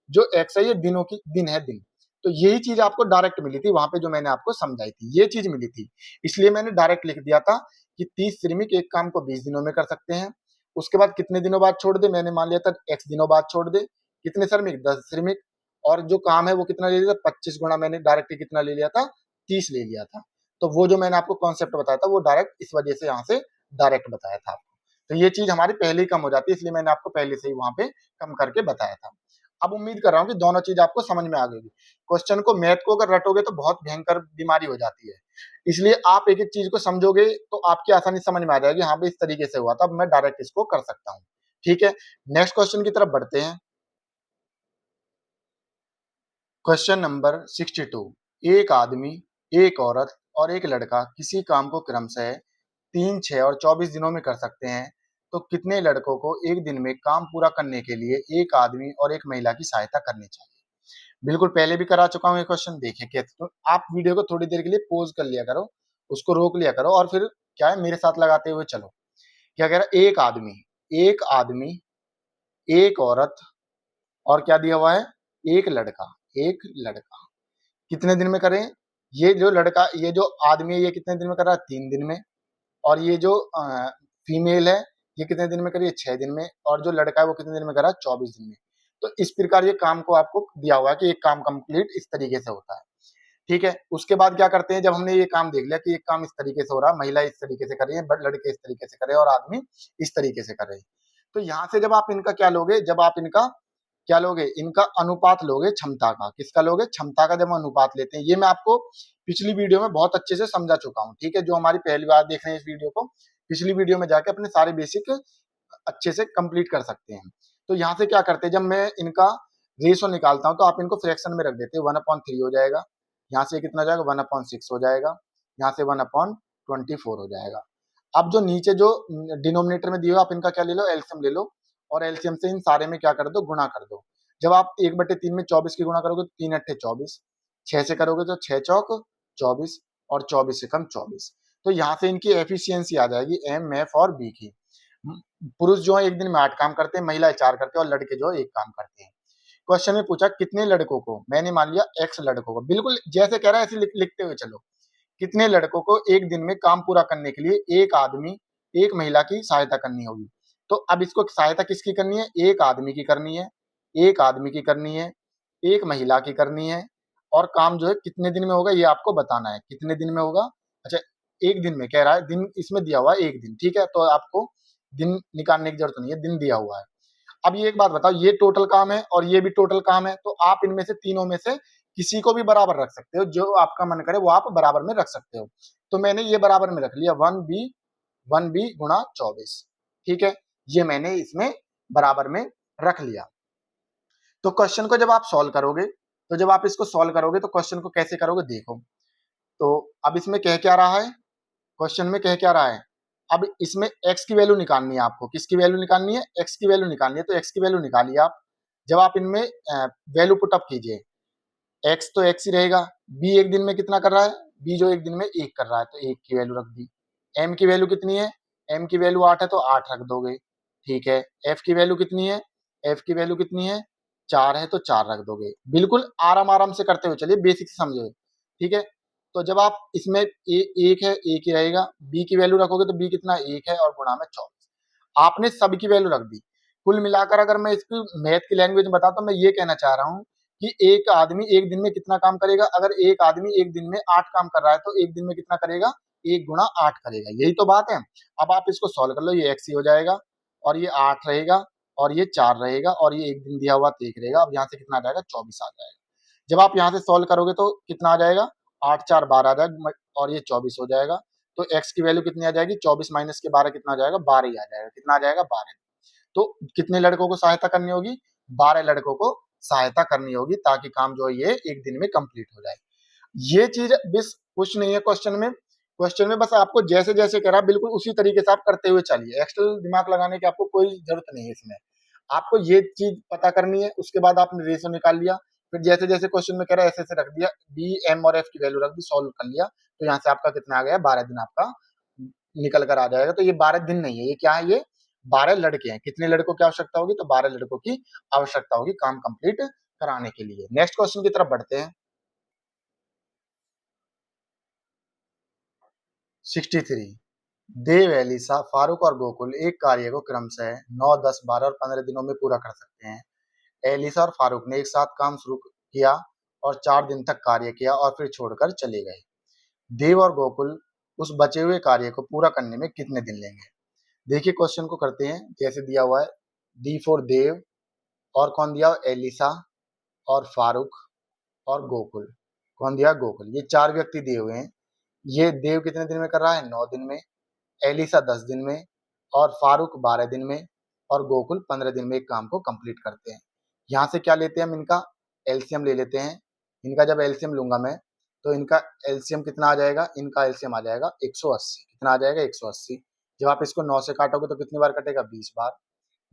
जो x है ये दिनों की दिन है, दिन। तो यही चीज आपको डायरेक्ट मिली थी वहां पे, जो मैंने आपको समझाई थी, ये चीज मिली थी। इसलिए मैंने डायरेक्ट लिख दिया था कि 30 श्रमिक एक काम को 20 दिनों में कर सकते हैं। उसके बाद कितने दिनों बाद छोड़ दे, मैंने मान लिया था x दिनों बाद छोड़ दे। कितने श्रमिक, 10 श्रमिक। और जो काम है वो कितना ले लिया था, 25 गुणा, मैंने डायरेक्ट कितना ले लिया था, 30 ले लिया था। तो वो जो मैंने आपको कॉन्सेप्ट बताया था वो डायरेक्ट इस वजह से यहाँ से डायरेक्ट बताया था आपको। तो ये चीज हमारी पहले ही कम हो जाती है, इसलिए मैंने आपको पहले से ही वहां पे कम करके बताया था। अब उम्मीद कर रहा हूँ कि दोनों चीज आपको समझ में आ गई। क्वेश्चन को, मैथ को अगर रटोगे तो बहुत भयंकर बीमारी हो जाती है। इसलिए आप एक एक चीज को समझोगे तो आपकी आसानी समझ में आ जाएगी, हाँ भाई इस तरीके से हुआ था, अब मैं डायरेक्ट इसको कर सकता हूँ। ठीक है, नेक्स्ट क्वेश्चन की तरफ बढ़ते हैं। Question number 62। एक आदमी, एक औरत और एक लड़का किसी काम को क्रमशः 3, 6 और 24 दिनों में कर सकते हैं। तो कितने लड़कों को एक दिन में काम पूरा करने के लिए एक आदमी और एक महिला की सहायता करनी चाहिए? बिल्कुल पहले भी करा चुका हूँ ये क्वेश्चन, देखिए क्या, तो आप वीडियो को थोड़ी देर के लिए पॉज कर लिया करो, उसको रोक लिया करो और फिर क्या है मेरे साथ लगाते हुए चलो। क्या कह रहा है? एक आदमी, एक औरत और क्या दिया हुआ है? एक लड़का, एक लड़का कितने दिन में करें? ये जो आदमी है ये कितने दिन में कर रहा है? 3 दिन में। और ये जो फीमेल है ये कितने दिन में कर रही है? 6 दिन में। और जो लड़का है वो कितने दिन में कर रहा है? 24 दिन में। तो इस प्रकार ये काम को आपको दिया हुआ है कि एक काम कंप्लीट इस तरीके से होता है। ठीक है, उसके बाद क्या करते हैं, जब हमने ये काम देख लिया कि ये काम इस तरीके से हो रहा है, महिला इस तरीके से कर रही है, बट लड़के इस तरीके से कर रहे हैं और आदमी इस तरीके से कर रहे हैं, तो यहाँ से जब आप इनका क्या लोगे, जब आप इनका क्या लोगे, इनका अनुपात लोगे क्षमता का। किसका लोगे? क्षमता का। जब हम अनुपात लेते हैं, ये मैं आपको पिछली वीडियो में बहुत अच्छे से समझा चुका हूँ। ठीक है, जो हमारी पहली बार देख रहे हैं इस वीडियो को, पिछली वीडियो में जाके अपने सारे बेसिक अच्छे से कंप्लीट कर सकते हैं। तो यहाँ से क्या करते हैं, जब मैं इनका रेशो निकालता हूँ तो आप इनको फ्रैक्शन में रख देते हैं। 1/3 हो जाएगा, यहाँ से कितना हो जाएगा? 1/6 हो जाएगा, यहाँ से 1/24 हो जाएगा। अब जो नीचे जो डिनोमिनेटर में दिए हो, आप इनका क्या ले लो? एलसीएम ले लो, और एलसीएम से इन सारे में क्या कर दो? गुणा कर दो। जब आप 1/3 में 24 की गुणा करोगे तो 3 अट्ठे 24, 6 से करोगे तो 6 चौक 24 और 24 से कम 24। तो यहाँ से इनकी एफिशिएंसी आ जाएगी एम, एफ और बी की। पुरुष जो है एक दिन में 8 काम करते हैं, महिलाएं 4 करते हैं और लड़के जो है 1 काम करते हैं। क्वेश्चन में पूछा कितने लड़कों को, मैंने मान लिया एक्स लड़कों को, बिल्कुल जैसे कह रहा है ऐसे लिखते हुए चलो। कितने लड़कों को एक दिन में काम पूरा करने के लिए एक आदमी एक महिला की सहायता करनी होगी? तो अब इसको सहायता किसकी करनी है? एक आदमी की करनी है, एक आदमी की करनी है, एक महिला की करनी है, और काम जो है कितने दिन में होगा ये आपको बताना है। कितने दिन में होगा? अच्छा, एक दिन में कह रहा है, दिन इसमें दिया हुआ है एक दिन। ठीक है, तो आपको दिन निकालने की जरूरत नहीं है, दिन दिया हुआ है। अब ये एक बात बताओ, ये टोटल काम है और ये भी टोटल काम है, तो आप इनमें से तीनों में से किसी को भी बराबर रख सकते हो, जो आपका मन करे वो आप बराबर में रख सकते हो। तो मैंने ये बराबर में रख लिया 1b गुणा 24। ठीक है, ये मैंने इसमें बराबर में रख लिया। तो क्वेश्चन को जब आप सॉल्व करोगे, तो जब आप इसको सॉल्व करोगे तो क्वेश्चन को कैसे करोगे देखो। तो अब इसमें कह क्या रहा है, क्वेश्चन में कह क्या रहा है? अब इसमें x की वैल्यू निकालनी है आपको। किसकी वैल्यू निकालनी है? x की वैल्यू निकालनी है। तो x की वैल्यू निकालिए आप। जब आप इनमें वैल्यू पुटअप कीजिए, x तो x ही रहेगा। b एक दिन में कितना कर रहा है? b जो एक दिन में 1 कर रहा है, तो 1 की वैल्यू रख दी। m की वैल्यू कितनी है? m की वैल्यू 8 है, तो 8 रख दोगे। ठीक है, f की वैल्यू कितनी है? f की वैल्यू कितनी है? 4 है, तो 4 रख दोगे। बिल्कुल आराम आराम से करते हुए चलिए, बेसिक से समझो। ठीक है, तो जब आप इसमें एक है, एक ही रहेगा। बी की वैल्यू रखोगे तो बी कितना? 1 है और गुणा में 24। आपने सब की वैल्यू रख दी। कुल मिलाकर अगर मैं इसकी मैथ की लैंग्वेज में बताता हूँ, मैं ये कहना चाह रहा हूँ कि एक आदमी एक दिन में कितना काम करेगा? अगर एक आदमी एक दिन में 8 काम कर रहा है, तो एक दिन में कितना करेगा? 1 गुणा 8 करेगा। यही तो बात है। अब आप इसको सॉल्व कर लो, ये x ही हो जाएगा और ये 8 रहेगा और ये 4 रहेगा और ये एक दिन दिया हुआ 1 रहेगा। अब यहाँ से कितना आ जाएगा? 24 आ जाएगा। जब आप यहाँ से सॉल्व करोगे तो कितना आ जाएगा? 8 4 12 आ जाएगा और ये 24 हो जाएगा। तो x की वैल्यू कितनी आ जाएगी? 24 माइनस के 12 कितना आ जाएगा? 12 ही आ जाएगा। कितना आ जाएगा? 12। तो कितने लड़कों को सहायता करनी होगी? 12 लड़कों को सहायता करनी होगी, ताकि काम जो है ये एक दिन में कंप्लीट हो जाए। ये चीज बस कुछ नहीं है क्वेश्चन में। क्वेश्चन में बस आपको जैसे जैसे करा बिल्कुल उसी तरीके से आप करते हुए चलिए। एक्स्ट्रा दिमाग लगाने की आपको कोई जरूरत नहीं है इसमें। आपको ये चीज पता करनी है, उसके बाद आपने रेशो निकाल लिया, फिर जैसे जैसे क्वेश्चन में कह रहा है ऐसे ऐसे रख दिया, बी एम और एफ की वैल्यू रख दी, सॉल्व कर लिया, तो यहाँ से आपका कितना आ गया? 12 दिन आपका निकल कर आ जाएगा। तो ये 12 दिन नहीं है, ये क्या है? ये 12 लड़के हैं। कितने लड़कों की आवश्यकता होगी? तो 12 लड़कों की आवश्यकता होगी काम कंप्लीट कराने के लिए। नेक्स्ट क्वेश्चन की तरफ बढ़ते हैं। 63, देव, एलिसा, फारूक और गोकुल एक कार्य को क्रमशः 9, 10, 12 और 15 दिनों में पूरा कर सकते हैं। एलिसा और फारूक ने एक साथ काम शुरू किया और 4 दिन तक कार्य किया और फिर छोड़कर चले गए। देव और गोकुल उस बचे हुए कार्य को पूरा करने में कितने दिन लेंगे? देखिए क्वेश्चन को करते हैं जैसे दिया हुआ है। डी फॉर देव, और कौन दिया हुआ? एलिसा और फारूक और गोकुल। कौन दिया? गोकुल। ये 4 व्यक्ति दिए हुए हैं। ये देव कितने दिन में कर रहा है? 9 दिन में। एलिसा 10 दिन में और फारूक 12 दिन में और गोकुल 15 दिन में एक काम को कंप्लीट करते हैं। यहाँ से क्या लेते हैं हम? इनका एलसीएम ले लेते हैं। इनका जब एलसीएम लूंगा मैं, तो इनका एलसीएम कितना आ जाएगा? इनका एलसीएम आ जाएगा 180। कितना आ जाएगा? 180। जब आप इसको 9 से काटोगे तो कितनी बार कटेगा? 20 बार।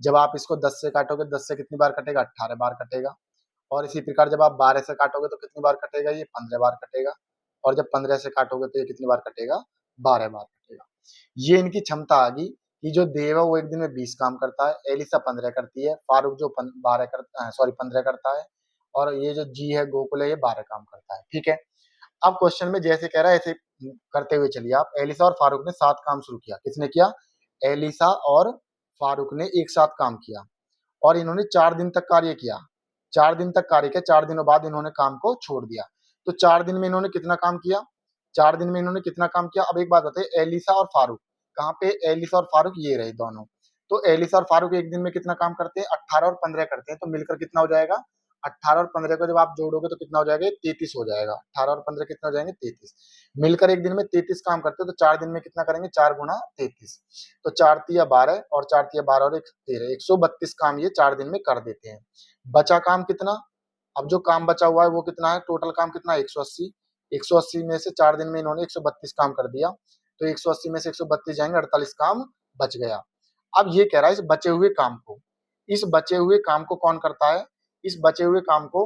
जब आप इसको 10 से काटोगे, 10 से कितनी बार कटेगा? 18 बार कटेगा। और इसी प्रकार जब आप 12 से काटोगे तो कितनी बार कटेगा? ये 15 बार कटेगा। और जब 15 से काटोगे तो ये कितनी बार कटेगा? 12 बार कटेगा। ये इनकी क्षमता आ गई कि जो देव है वो एक दिन में 20 काम करता है, एलिसा 15 करती है, फारूक जो 12 करता है, सॉरी 15 करता है, और ये जो जी है, गोकुल है, ये 12 काम करता है। ठीक है। अब क्वेश्चन में जैसे कह रहा है ऐसे करते हुए चलिए आप। एलिसा और फारूक ने 7 काम शुरू किया। किसने किया? एलिसा और फारूक ने एक साथ काम किया और इन्होंने 4 दिन तक कार्य किया। 4 दिन तक कार्य किया, 4 दिनों बाद इन्होंने काम को छोड़ दिया। तो 4 दिन में इन्होंने कितना काम किया? 4 दिन में इन्होंने कितना काम किया? अब एक बात बताइए, एलिसा और फारूक, कहाँ पे एलिसा और फारूक? ये रहे दोनों। तो एलिसा और फारूक एक दिन में कितना काम करते हैं? 18 और 15 करते हैं। तो मिलकर कितना हो जाएगा? 18 और 15 को जब आप जोड़ोगे तो कितना हो जाएगा? 33 हो जाएगा। 18 और 15 कितना हो जाएंगे? 33। मिलकर एक दिन में 33 काम करते हैं, तो 4 दिन में कितना करेंगे? 4 गुना 33। तो 4 तिया 12 और 4 तिया 12 और 1 13, 132 काम ये 4 दिन में कर देते हैं। बचा काम कितना? अब जो काम बचा हुआ है वो कितना है? टोटल काम कितना है? 180। 180 में से 4 दिन में इन्होंने 132 काम कर दिया, तो 180 में से 132 जाएंगे, 48 काम बच गया। अब ये कह रहा है इस बचे हुए काम को कौन करता है? इस बचे हुए काम को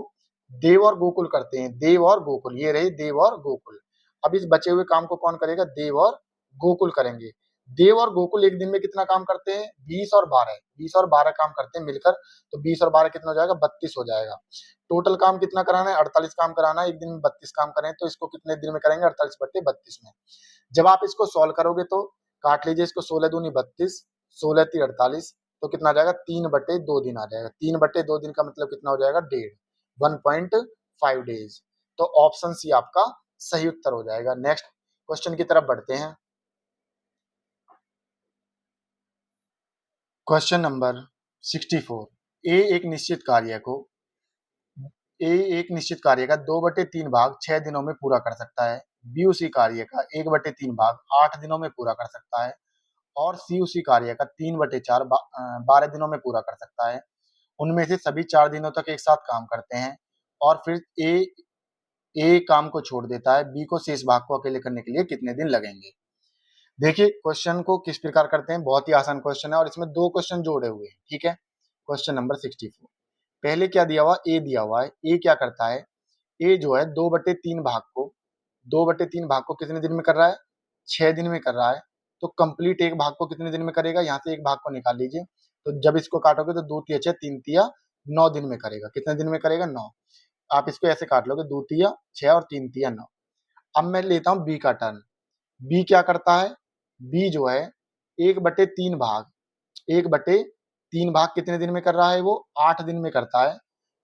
देव और गोकुल करते हैं। देव और गोकुल, ये रहे देव और गोकुल। अब इस बचे हुए काम को कौन करेगा? देव और गोकुल करेंगे। देव और गोकुल एक दिन में कितना काम करते हैं? 20 और 12, 20 और 12 काम करते हैं मिलकर। तो 20 और 12 कितना हो जाएगा? 32 हो जाएगा। टोटल काम कितना कराना है? 48 काम कराना है। एक दिन में 32 काम करें तो इसको कितने दिन में करेंगे? 48 बट्टे 32 में। जब आप इसको सॉल्व करोगे तो काट लीजिए इसको, 16 दूनी 32, 16 ती 48, तो कितना आ जाएगा? 3/2 दिन आ जाएगा। 3/2 दिन का मतलब कितना हो जाएगा? 1.5 डेज। तो ऑप्शन सी आपका सही उत्तर हो जाएगा। नेक्स्ट क्वेश्चन की तरफ बढ़ते हैं। Question number 64। ए एक निश्चित कार्य को ए एक निश्चित कार्य का 2/3 भाग 6 दिनों में पूरा कर सकता है। बी उसी कार्य का 1/3 भाग 8 दिनों में पूरा कर सकता है। और सी उसी कार्य का 3/4 12 दिनों में पूरा कर सकता है। उनमें से सभी 4 दिनों तक एक साथ काम करते हैं और फिर ए काम को छोड़ देता है। बी को शेष भाग को अकेले करने के लिए कितने दिन लगेंगे? देखिए क्वेश्चन को किस प्रकार करते हैं। बहुत ही आसान क्वेश्चन है और इसमें 2 क्वेश्चन जोड़े हुए हैं। ठीक है। Question number 64। पहले क्या दिया हुआ? ए दिया हुआ है। ए क्या करता है? ए जो है 2/3 भाग को 2/3 भाग को कितने दिन में कर रहा है? 6 दिन में कर रहा है। तो कंप्लीट एक भाग को कितने दिन में करेगा? यहाँ से एक भाग को निकाल लीजिए। तो जब इसको काटोगे तो 2 तिया 6, 3 तिया 9 दिन में करेगा। कितने दिन में करेगा? 9। आप इसको ऐसे काट लोगे, 2 तिया 6 और 3 तिया 9। अब मैं लेता हूँ बी का टर्न। बी क्या करता है? बी जो है 1/3 भाग कितने दिन में कर रहा है? वो 8 दिन में करता है।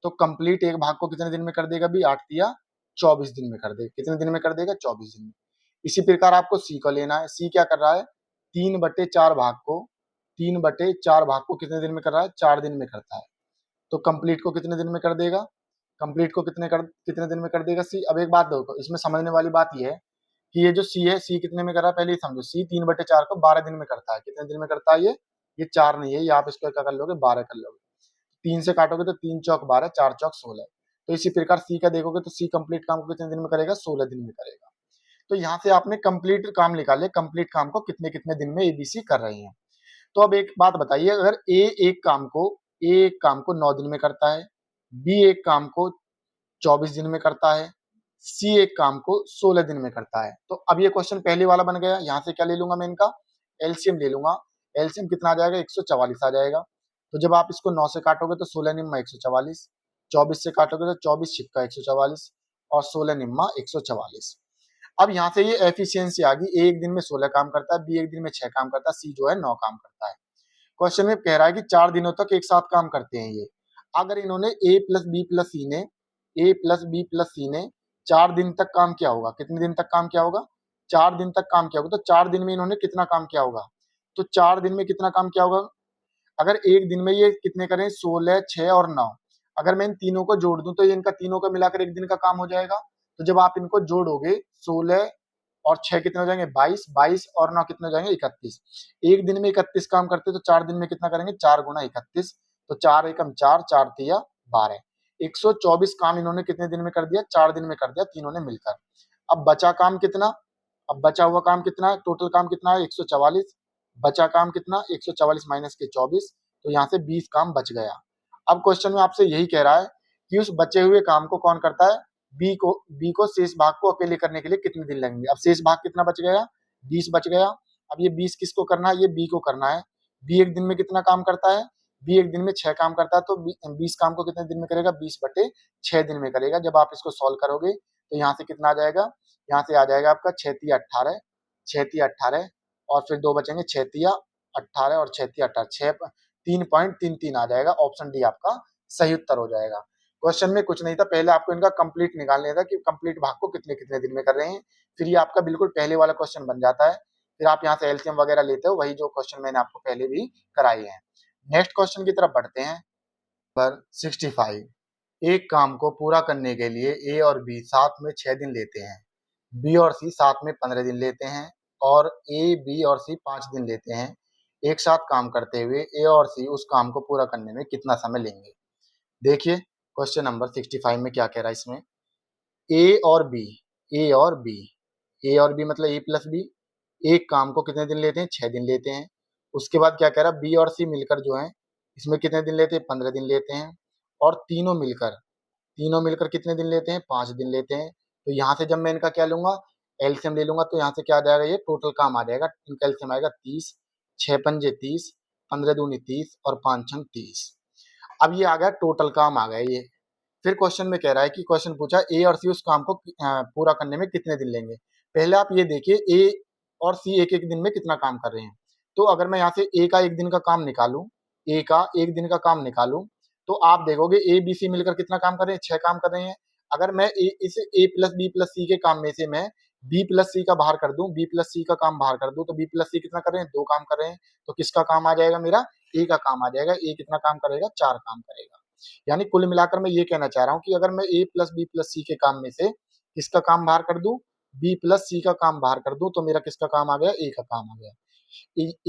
तो कंप्लीट एक भाग को कितने दिन में कर देगा? बी 8 तिया 24 दिन में कर देगा। कितने दिन में कर देगा? 24 दिन में। इसी प्रकार आपको सी को लेना है। सी क्या कर रहा है? 3/4 भाग को कितने दिन में कर रहा है? 4 दिन में करता है। तो कंप्लीट को कितने दिन में कर देगा? कंप्लीट को कितने दिन में कर देगा सी? अब एक बात देखो, इसमें समझने वाली बात यह है कि ये जो सी है, सी कितने में कर रहा है पहले ही समझो। सी 3/4 को 12 दिन में करता है। कितने दिन में करता है? ये 4 नहीं है, ये आप इसको क्या कर लोगे? 12 कर लोगे। 3 से काटोगे तो 3 चौक 12, 4 चौक 16। तो इसी प्रकार सी का देखोगे तो सी कंप्लीट काम को कितने दिन में करेगा? 16 दिन में करेगा। तो यहाँ से आपने कंप्लीट काम निकाले, कंप्लीट काम को कितने कितने दिन में एबीसी कर रहे हैं। तो अब एक बात बताइए, अगर ए एक काम को 9 दिन में करता है, बी एक काम को 24 दिन में करता है, सी एक काम को 16 दिन में करता है। तो अब ये क्वेश्चन पहले वाला बन गया। यहाँ से क्या ले लूंगा मैं? इनका एलसीएम ले लूंगा। एलसीएम कितना आ जाएगा? 144 आ जाएगा। तो जब आप इसको 9 से काटोगे तो 16 निम्मा 144, 24 से काटोगे तो 24 छिक्का 144 और 16 निम्मा 144। अब यहाँ से ये एफिशिएंसी आ गई। ए एक दिन में 16 काम करता है, बी एक दिन में 6 काम करता है, सी जो है 9 काम करता है। क्वेश्चन में कह रहा है कि 4 दिनों तक एक साथ काम करते हैं ये। अगर इन्होंने ए प्लस बी प्लस सी ने 4 दिन तक काम किया होगा। कितने दिन तक काम किया होगा? 4 दिन तक काम किया होगा। तो 4 दिन में इन्होंने कितना काम किया होगा? तो 4 दिन में कितना काम किया होगा? अगर एक दिन में ये कितने करें? 16, 6 और 9। अगर मैं इन तीनों को जोड़ दूं तो ये इनका तीनों का मिलाकर एक दिन का काम हो जाएगा। तो जब आप इनको जोड़ोगे 16 और 6 कितने हो जाएंगे? 22, 22 और 9 कितने हो जाएंगे? 31। एक दिन में 31 काम करते तो 4 दिन में कितना करेंगे? 4 गुना 31। तो 4 एकम 4, 4 तिया 12। 124 काम इन्होंने कितने दिन में कर दिया? 4 दिन में कर दिया तीनों ने मिलकर। अब बचा काम कितना? अब बचा हुआ काम कितना है? टोटल काम कितना है? 144। बचा काम कितना, 144 माइनस के 24, तो यहाँ से 20 काम बच गया। अब क्वेश्चन में आपसे यही कह रहा है कि उस बचे हुए काम को कौन करता है, बी को शेष भाग को अकेले करने के लिए कितने दिन लगेंगे। अब शेष भाग कितना बच गया, 20 बच गया। अब ये 20 किसको करना है, ये बी को करना है। बी एक दिन में कितना काम करता है, बी एक दिन में 6 काम करता है, तो 20 काम को कितने दिन में करेगा, 20/6 दिन में करेगा। जब आप इसको सॉल्व करोगे तो यहाँ से कितना आ जाएगा, यहाँ से आ जाएगा आपका 6×3 = 18, 6×3 = 18, और फिर 2 बचेंगे, 6×3 = 18 और 6×3 = 18, 3.33 आ जाएगा। ऑप्शन डी आपका सही उत्तर हो जाएगा। क्वेश्चन में कुछ नहीं था, पहले आपको इनका कंप्लीट निकालने था कि कंप्लीट भाग को कितने कितने दिन में कर रहे हैं, फिर ये आपका बिल्कुल पहले वाला क्वेश्चन बन जाता है। फिर आप यहाँ से एलसीएम वगैरह लेते हो, वही जो क्वेश्चन मैंने आपको पहले भी कराए हैं। नेक्स्ट क्वेश्चन की तरफ बढ़ते हैं। पर 65, एक काम को पूरा करने के लिए ए और बी साथ में 6 दिन लेते हैं, बी और सी साथ में 15 दिन लेते हैं, और ए, बी और सी 5 दिन लेते हैं। एक साथ काम करते हुए ए और सी उस काम को पूरा करने में कितना समय लेंगे। देखिए क्वेश्चन नंबर 65 में क्या कह रहा है इसमें, ए और बी, ए और बी, ए और बी मतलब ए प्लस बी, एक काम को कितने दिन लेते हैं, 6 दिन लेते हैं। उसके बाद क्या कह रहा है, बी और सी मिलकर जो है इसमें कितने दिन लेते हैं, 15 दिन लेते हैं, और तीनों मिलकर कितने दिन लेते हैं, 5 दिन लेते हैं। तो यहाँ से जब मैं इनका क्या लूंगा, एलसीएम ले लूंगा, तो यहाँ से क्या आ जाएगा, ये टोटल काम आ जाएगा। इनका एलसीएम आएगा 30, 6×5 = 30, 15×2 = 30 और 5×6 = 30। अब ये आ गया टोटल काम आ गया ये। फिर क्वेश्चन में कह रहा है कि क्वेश्चन पूछा ए और सी उस काम को पूरा करने में कितने दिन लेंगे। पहले आप ये देखिए ए और सी एक एक दिन में कितना काम कर रहे हैं। तो अगर मैं यहाँ से ए का एक दिन का काम निकालूं, ए का एक दिन का काम निकालूं, तो आप देखोगे ए बी सी मिलकर कितना काम कर रहे हैं, 6 काम कर रहे हैं। अगर मैं इस ए प्लस बी प्लस सी के काम में से मैं बी प्लस सी का बाहर कर दूं, बी प्लस सी का काम बाहर कर दूं, तो बी प्लस सी कितना कर रहे हैं, 2 काम कर रहे हैं। तो किसका काम आ जाएगा, मेरा ए का काम आ जाएगा। ए कितना काम करेगा, 4 काम करेगा। यानी कुल मिलाकर मैं ये कहना चाह रहा हूँ कि अगर मैं ए प्लस बी प्लस सी के काम में से किसका काम बाहर कर दूं, बी प्लस सी का काम बाहर कर दूं, तो मेरा किसका काम आ गया, ए का काम आ गया।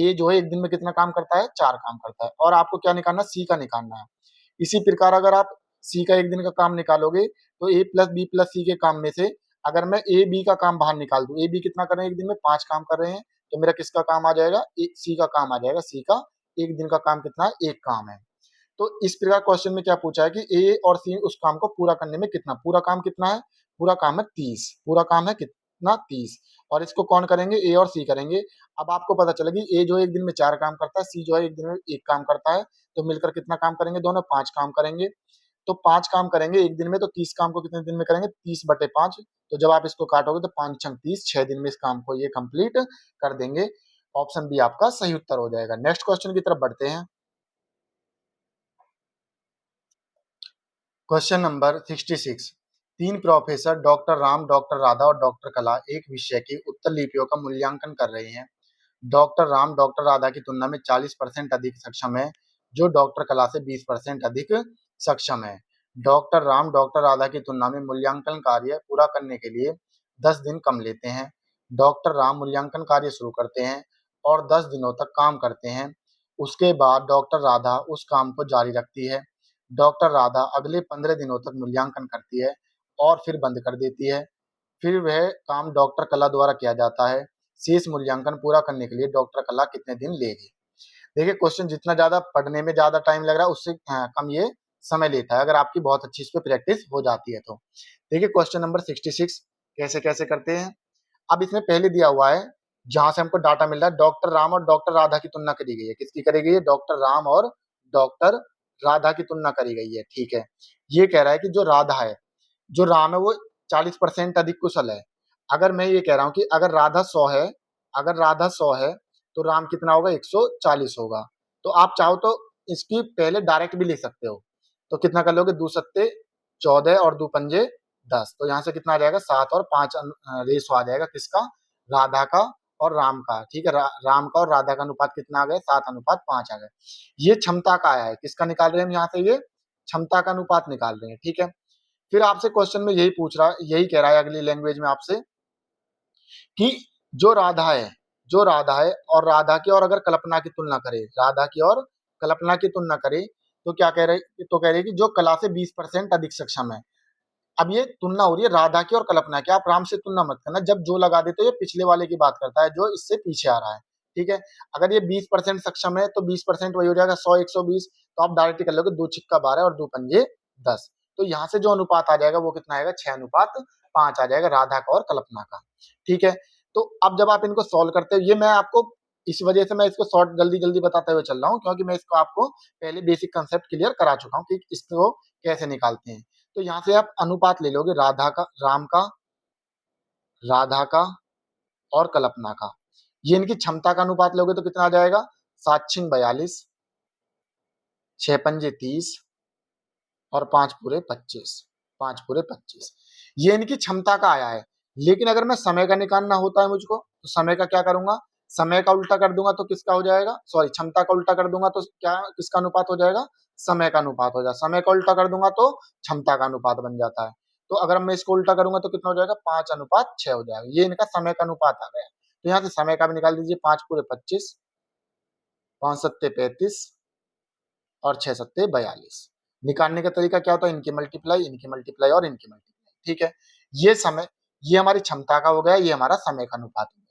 ए जो है एक दिन में कितना काम करता है, 4 काम करता है। और आपको क्या निकालना, सी का निकालना है। इसी प्रकार अगर आप सी का एक दिन का काम निकालोगे, तो ए प्लस बी प्लस सी के काम में से अगर मैं ए बी का काम बाहर निकाल दूं, ए बी कितना कर रहे हैं, एक दिन में 5 काम कर रहे हैं, तो मेरा किसका काम आ जाएगा, सी का काम आ जाएगा। सी का एक दिन का काम कितना है, 1 काम है। तो इस प्रकार क्वेश्चन में क्या पूछा है कि ए और सी उस काम को पूरा करने में कितना, पूरा काम कितना है, पूरा काम है 30, पूरा काम है कितना, 30, और इसको कौन करेंगे, ए और सी करेंगे। अब आपको पता चला कि ए जो है एक दिन में 4 काम करता है, सी जो है एक दिन में 1 काम करता है, तो मिलकर कितना काम करेंगे, दोनों 5 काम करेंगे। तो 5 काम करेंगे एक दिन में, तो 30 काम को कितने दिन में करेंगे, 30/5। तो जब आप इसको काटोगे तो 5×6 = 30, 6 दिन में इस काम को ये कंप्लीट कर देंगे। ऑप्शन बी आपका सही उत्तर हो जाएगा। नेक्स्ट क्वेश्चन की तरफ बढ़ते हैं। Question number 66, 3 professor doctor Ram, doctor Radha और डॉक्टर कला एक विषय की उत्तर लिपियों का मूल्यांकन कर रहे हैं। डॉक्टर राम डॉक्टर राधा की तुलना में 40% अधिक सक्षम है, जो डॉक्टर कला से 20% अधिक सक्षम है। डॉक्टर राम डॉक्टर राधा की तुलना में मूल्यांकन कार्य पूरा करने के लिए 10 दिन कम लेते हैं। डॉक्टर राम मूल्यांकन कार्य शुरू करते हैं और 10 दिनों तक काम करते हैं। उसके बाद डॉक्टर राधा उस काम को जारी रखती है। डॉक्टर राधा अगले 15 दिनों तक मूल्यांकन करती है और फिर बंद कर देती है। फिर वह काम डॉक्टर कला द्वारा किया जाता है। शेष मूल्यांकन पूरा करने के लिए डॉक्टर कला कितने दिन लेगी। देखिए क्वेश्चन जितना ज्यादा पढ़ने में ज्यादा टाइम लग रहा है, उससे कम ये समय लेता है, अगर आपकी बहुत अच्छी इस पे प्रैक्टिस हो जाती है तो। देखिए क्वेश्चन नंबर 66 कैसे कैसे करते हैं। अब इसमें पहले दिया हुआ है, जहां से हमको डाटा मिल रहा है, डॉक्टर राम और डॉक्टर राधा की तुलना करी गई है। किसकी करी गई है, डॉक्टर राम और डॉक्टर राधा की तुलना करी गई है। ठीक है, ये कह रहा है कि जो राधा है, जो राम है, वो 40% अधिक कुशल है। अगर मैं ये कह रहा हूं कि अगर राधा 100 है, अगर राधा 100 है, तो राम कितना होगा, 140 होगा। तो आप चाहो तो इसकी पहले डायरेक्ट भी लिख सकते हो। तो कितना कर लोगे, 2 सत्ते 14 और 2 पंजे 10। तो यहाँ से कितना आ जाएगा, 7 और 5 रेशो आ जाएगा किसका, राधा का और राम का। ठीक है, राम का और राधा का अनुपात कितना आ गया, 7:5 आ गया। ये क्षमता का आया है, किसका निकाल रहे हैं हम यहाँ से, ये क्षमता का अनुपात निकाल रहे हैं। ठीक है, फिर आपसे क्वेश्चन में यही पूछ रहा है, यही कह रहा है अगली लैंग्वेज में आपसे कि जो राधा है, जो राधा है और राधा की और अगर कल्पना की तुलना करे, राधा की और कल्पना की तुलना करे, तो क्या कह रहे, तो कह रहे कि जो कला से 20% अधिक सक्षम है। अब ये तुलना हो रही है राधा की और कल्पना की, आप राम से तुलना मत करना। जब जो लगा देते हो, ये पिछले वाले की बात करता है जो इससे पीछे आ रहा है। ठीक है। अगर ये 20% सक्षम है तो 20% वही हो जाएगा 100 120, तो आप डायरेक्ट कर लोगे 2 छिक्का 12 और 2 पंजे 10। तो यहाँ से जो अनुपात आ जाएगा वो कितना आएगा, 6:5 आ जाएगा राधा का और कल्पना का। ठीक है। तो अब जब आप इनको सॉल्व करते हो, ये मैं आपको इस वजह से मैं इसको शॉर्ट जल्दी जल्दी बताते हुए चल रहा हूँ, क्योंकि मैं इसको आपको पहले बेसिक कंसेप्ट क्लियर करा चुका हूँ कि इसको कैसे निकालते हैं। तो यहाँ से आप अनुपात ले लोगे राधा का और कल्पना का। ये इनकी क्षमता का अनुपात लोगे तो कितना आ जाएगा, 7×42, 6×5 = 30 और 5×25, 5×25। ये इनकी क्षमता का आया है। लेकिन अगर मैं समय का निकालना होता है मुझको, तो समय का क्या करूंगा, समय का उल्टा कर दूंगा तो किसका हो जाएगा, सॉरी क्षमता का उल्टा कर दूंगा तो क्या किसका अनुपात हो जाएगा, समय का अनुपात हो जाएगा। समय का उल्टा कर दूंगा तो क्षमता का अनुपात बन जाता है। तो अगर मैं इसको उल्टा करूंगा तो कितना हो जाएगा, 5:6 हो जाएगा। ये इनका समय का अनुपात आ गया। तो यहाँ से समय का भी निकाल दीजिए, 5×25, 5×7 = 35 और 6×7 = 42। निकालने का तरीका क्या होता है, इनकी मल्टीप्लाई और इनकी मल्टीप्लाई। ठीक है। ये समय, ये हमारी क्षमता का हो गया, ये हमारा समय का अनुपात हो गया।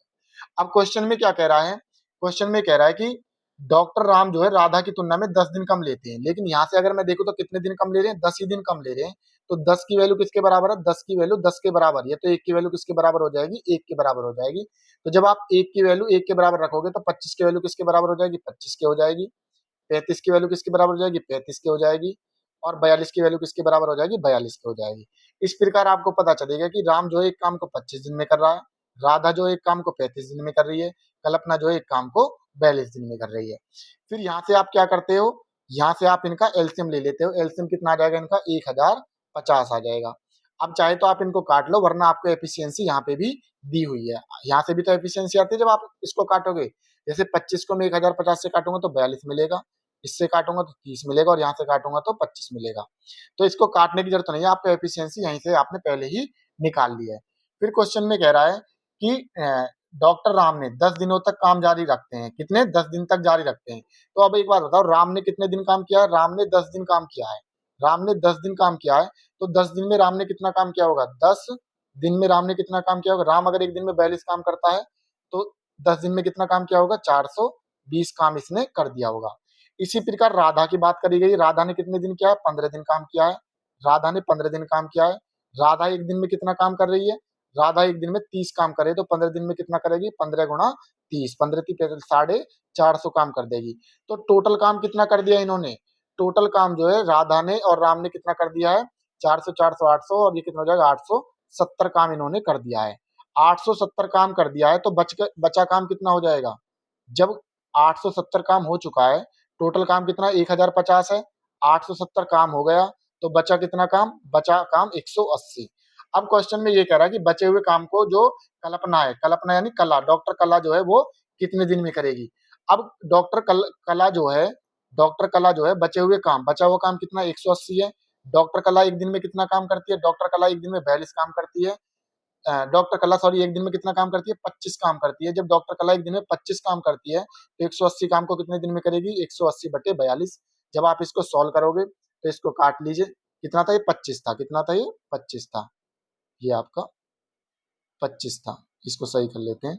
अब क्वेश्चन में क्या कह रहा है, क्वेश्चन में कह रहा है कि डॉक्टर राम जो है राधा की तुलना में 10 दिन कम लेते हैं। लेकिन यहाँ से अगर मैं देखूं तो कितने दिन कम ले रहे हैं, 10 ही दिन कम ले रहे हैं। तो 10 की वैल्यू किसके बराबर है, 10 की वैल्यू 10 के बराबर है, तो 1 की वैल्यू किसके बराबर हो जाएगी, 1 के बराबर हो जाएगी। तो जब आप 1 की वैल्यू 1 के बराबर रखोगे तो 25 की वैल्यू किसके बराबर हो जाएगी, 25 के हो जाएगी। 35 की वैल्यू किसके बराबर हो जाएगी, 35 की हो जाएगी। और 42 की वैल्यू किसके बराबर हो जाएगी, 42 की हो जाएगी। इस प्रकार आपको पता चलेगा कि राम जो है एक काम को 25 दिन में कर रहा है, राधा जो है एक काम को 35 दिन में कर रही है, कल्पना जो है एक काम को 42 दिन में कर रही है। फिर यहाँ से आप क्या करते हो, यहाँ से आप इनका एलसीएम ले लेते हो। एलसीएम कितना आ जाएगा इनका, 1050 आ जाएगा। अब चाहे तो आप इनको काट लो, वरना आपको एफिशिएंसी यहाँ पे भी दी हुई है। यहाँ से भी तो एफिशिएंसी आती है जब आप इसको काटोगे। जैसे 25 को मैं 1050 से काटूंगा तो 42 मिलेगा, इससे काटूंगा तो 30 मिलेगा और यहाँ से काटूंगा तो 25 मिलेगा। तो इसको काटने की जरूरत नहीं है, आपको एफिशिएंसी यहीं से आपने पहले ही निकाल लिया है। फिर क्वेश्चन में कह रहा है कि डॉक्टर राम ने 10 दिनों तक काम जारी रखते हैं, कितने, 10 दिन तक जारी रखते हैं। तो अब एक बात बताओ, राम ने कितने दिन काम किया है, राम ने 10 दिन काम किया है। राम ने 10 दिन काम किया है, तो 10 दिन में राम ने कितना काम किया होगा, 10 दिन में राम ने कितना काम किया होगा। राम अगर एक दिन में 42 काम करता है तो 10 दिन में कितना काम किया होगा, 420 काम इसने कर दिया होगा। इसी प्रकार राधा की बात करी गई, राधा ने कितने दिन किया है, 15 दिन काम किया है। राधा ने 15 दिन काम किया है। राधा एक दिन में कितना काम कर रही है, राधा एक दिन में 30 काम करे तो 15 दिन में कितना करेगी, 15×30, 15×30 450 काम कर देगी। तो टोटल काम कितना कर दिया इन्होंने, टोटल काम जो है राधा ने और राम ने कितना कर दिया है, 400 400 800 और ये कितना हो जाएगा, 870 काम इन्होंने कर दिया है। 870 काम कर दिया है तो बचा काम कितना हो जाएगा, जब 870 काम हो चुका है, टोटल काम कितना 1050 है, 870 काम हो गया तो बचा कितना काम, बचा काम 180। अब क्वेश्चन में ये कह रहा है कि बचे हुए काम को जो कल्पना है, कल्पना यानी कला, डॉक्टर कला जो है वो कितने दिन में करेगी। अब डॉक्टर कला जो है बचे हुए काम, बचा हुआ काम कितना 180 है। डॉक्टर कला एक दिन में कितना काम करती है, डॉक्टर कला एक दिन में 42 काम करती है। डॉक्टर कला सॉरी एक दिन में कितना काम करती है, 25 काम करती है। जब डॉक्टर कला एक दिन में 25 काम करती है तो 180 काम को कितने दिन में करेगी, 180/42। जब आप इसको सॉल्व करोगे तो इसको काट लीजिए, कितना था ये, 25 था, कितना था ये, 25 था, ये आपका 25 था। इसको सही कर लेते हैं।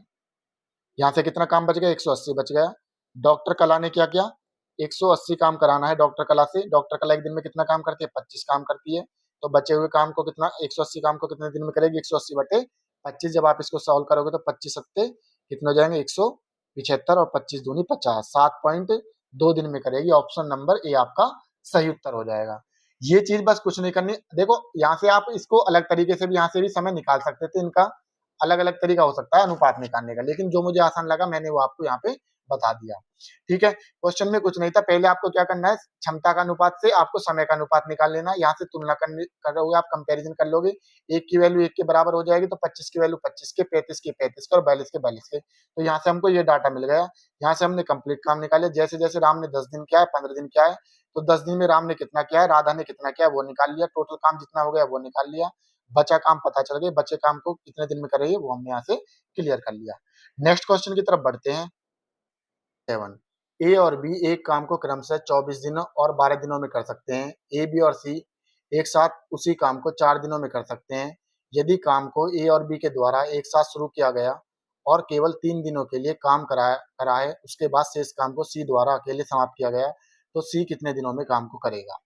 यहाँ से कितना काम बच गया, 180 बच गया। डॉक्टर कला ने क्या किया, 180 काम कराना है डॉक्टर कला से। डॉक्टर कला एक दिन में कितना काम करती है, 25 काम करती है। तो बचे हुए काम को कितना, 180 काम को कितने दिन में करेगी, 180/25। जब आप इसको सॉल्व करोगे तो 25 सत्ते कितने हो जाएंगे, 175 और 25 दूनी 50, 7.2 दिन में करेगी। ऑप्शन नंबर ए आपका सही उत्तर हो जाएगा। ये चीज बस कुछ नहीं करनी। देखो यहाँ से आप इसको अलग तरीके से भी, यहाँ से भी समय निकाल सकते थे। इनका अलग अलग तरीका हो सकता है अनुपात निकालने का, लेकिन जो मुझे आसान लगा मैंने वो आपको यहाँ पे बता दिया। ठीक है। क्वेश्चन में कुछ नहीं था, पहले आपको क्या करना है, क्षमता का अनुपात से आपको समय का अनुपात निकाल लेना। यहाँ से तुलना करोगे, आप कंपैरिजन कर लोगे। 1 की वैल्यू 1 के बराबर हो जाएगी तो 25 की वैल्यू 25 के, 35 की 35 के और 42 के 42 के। तो यहाँ से हमको ये डाटा मिल गया। यहाँ से हमने कंप्लीट काम निकाले। जैसे जैसे राम ने 10 दिन किया है, 15 दिन किया है, तो 10 दिन में राम ने कितना किया है, राधा ने कितना किया है वो निकाल लिया। टोटल काम जितना हो गया वो निकाल लिया। बचा काम पता चल गया, बचे काम को कितने दिन में करेगी वो हमने यहाँ से क्लियर कर लिया। नेक्स्ट क्वेश्चन की तरफ बढ़ते हैं। 7, ए और बी एक काम को क्रमशः 24 दिनों और 12 दिनों में कर सकते हैं। ए, बी और सी एक साथ उसी काम को 4 दिनों में कर सकते हैं। यदि काम को ए और बी के द्वारा एक साथ शुरू किया गया और केवल 3 दिनों के लिए काम करा करा है, उसके बाद शेष काम को सी द्वारा अकेले समाप्त किया गया है, तो सी कितने दिनों में काम को करेगा।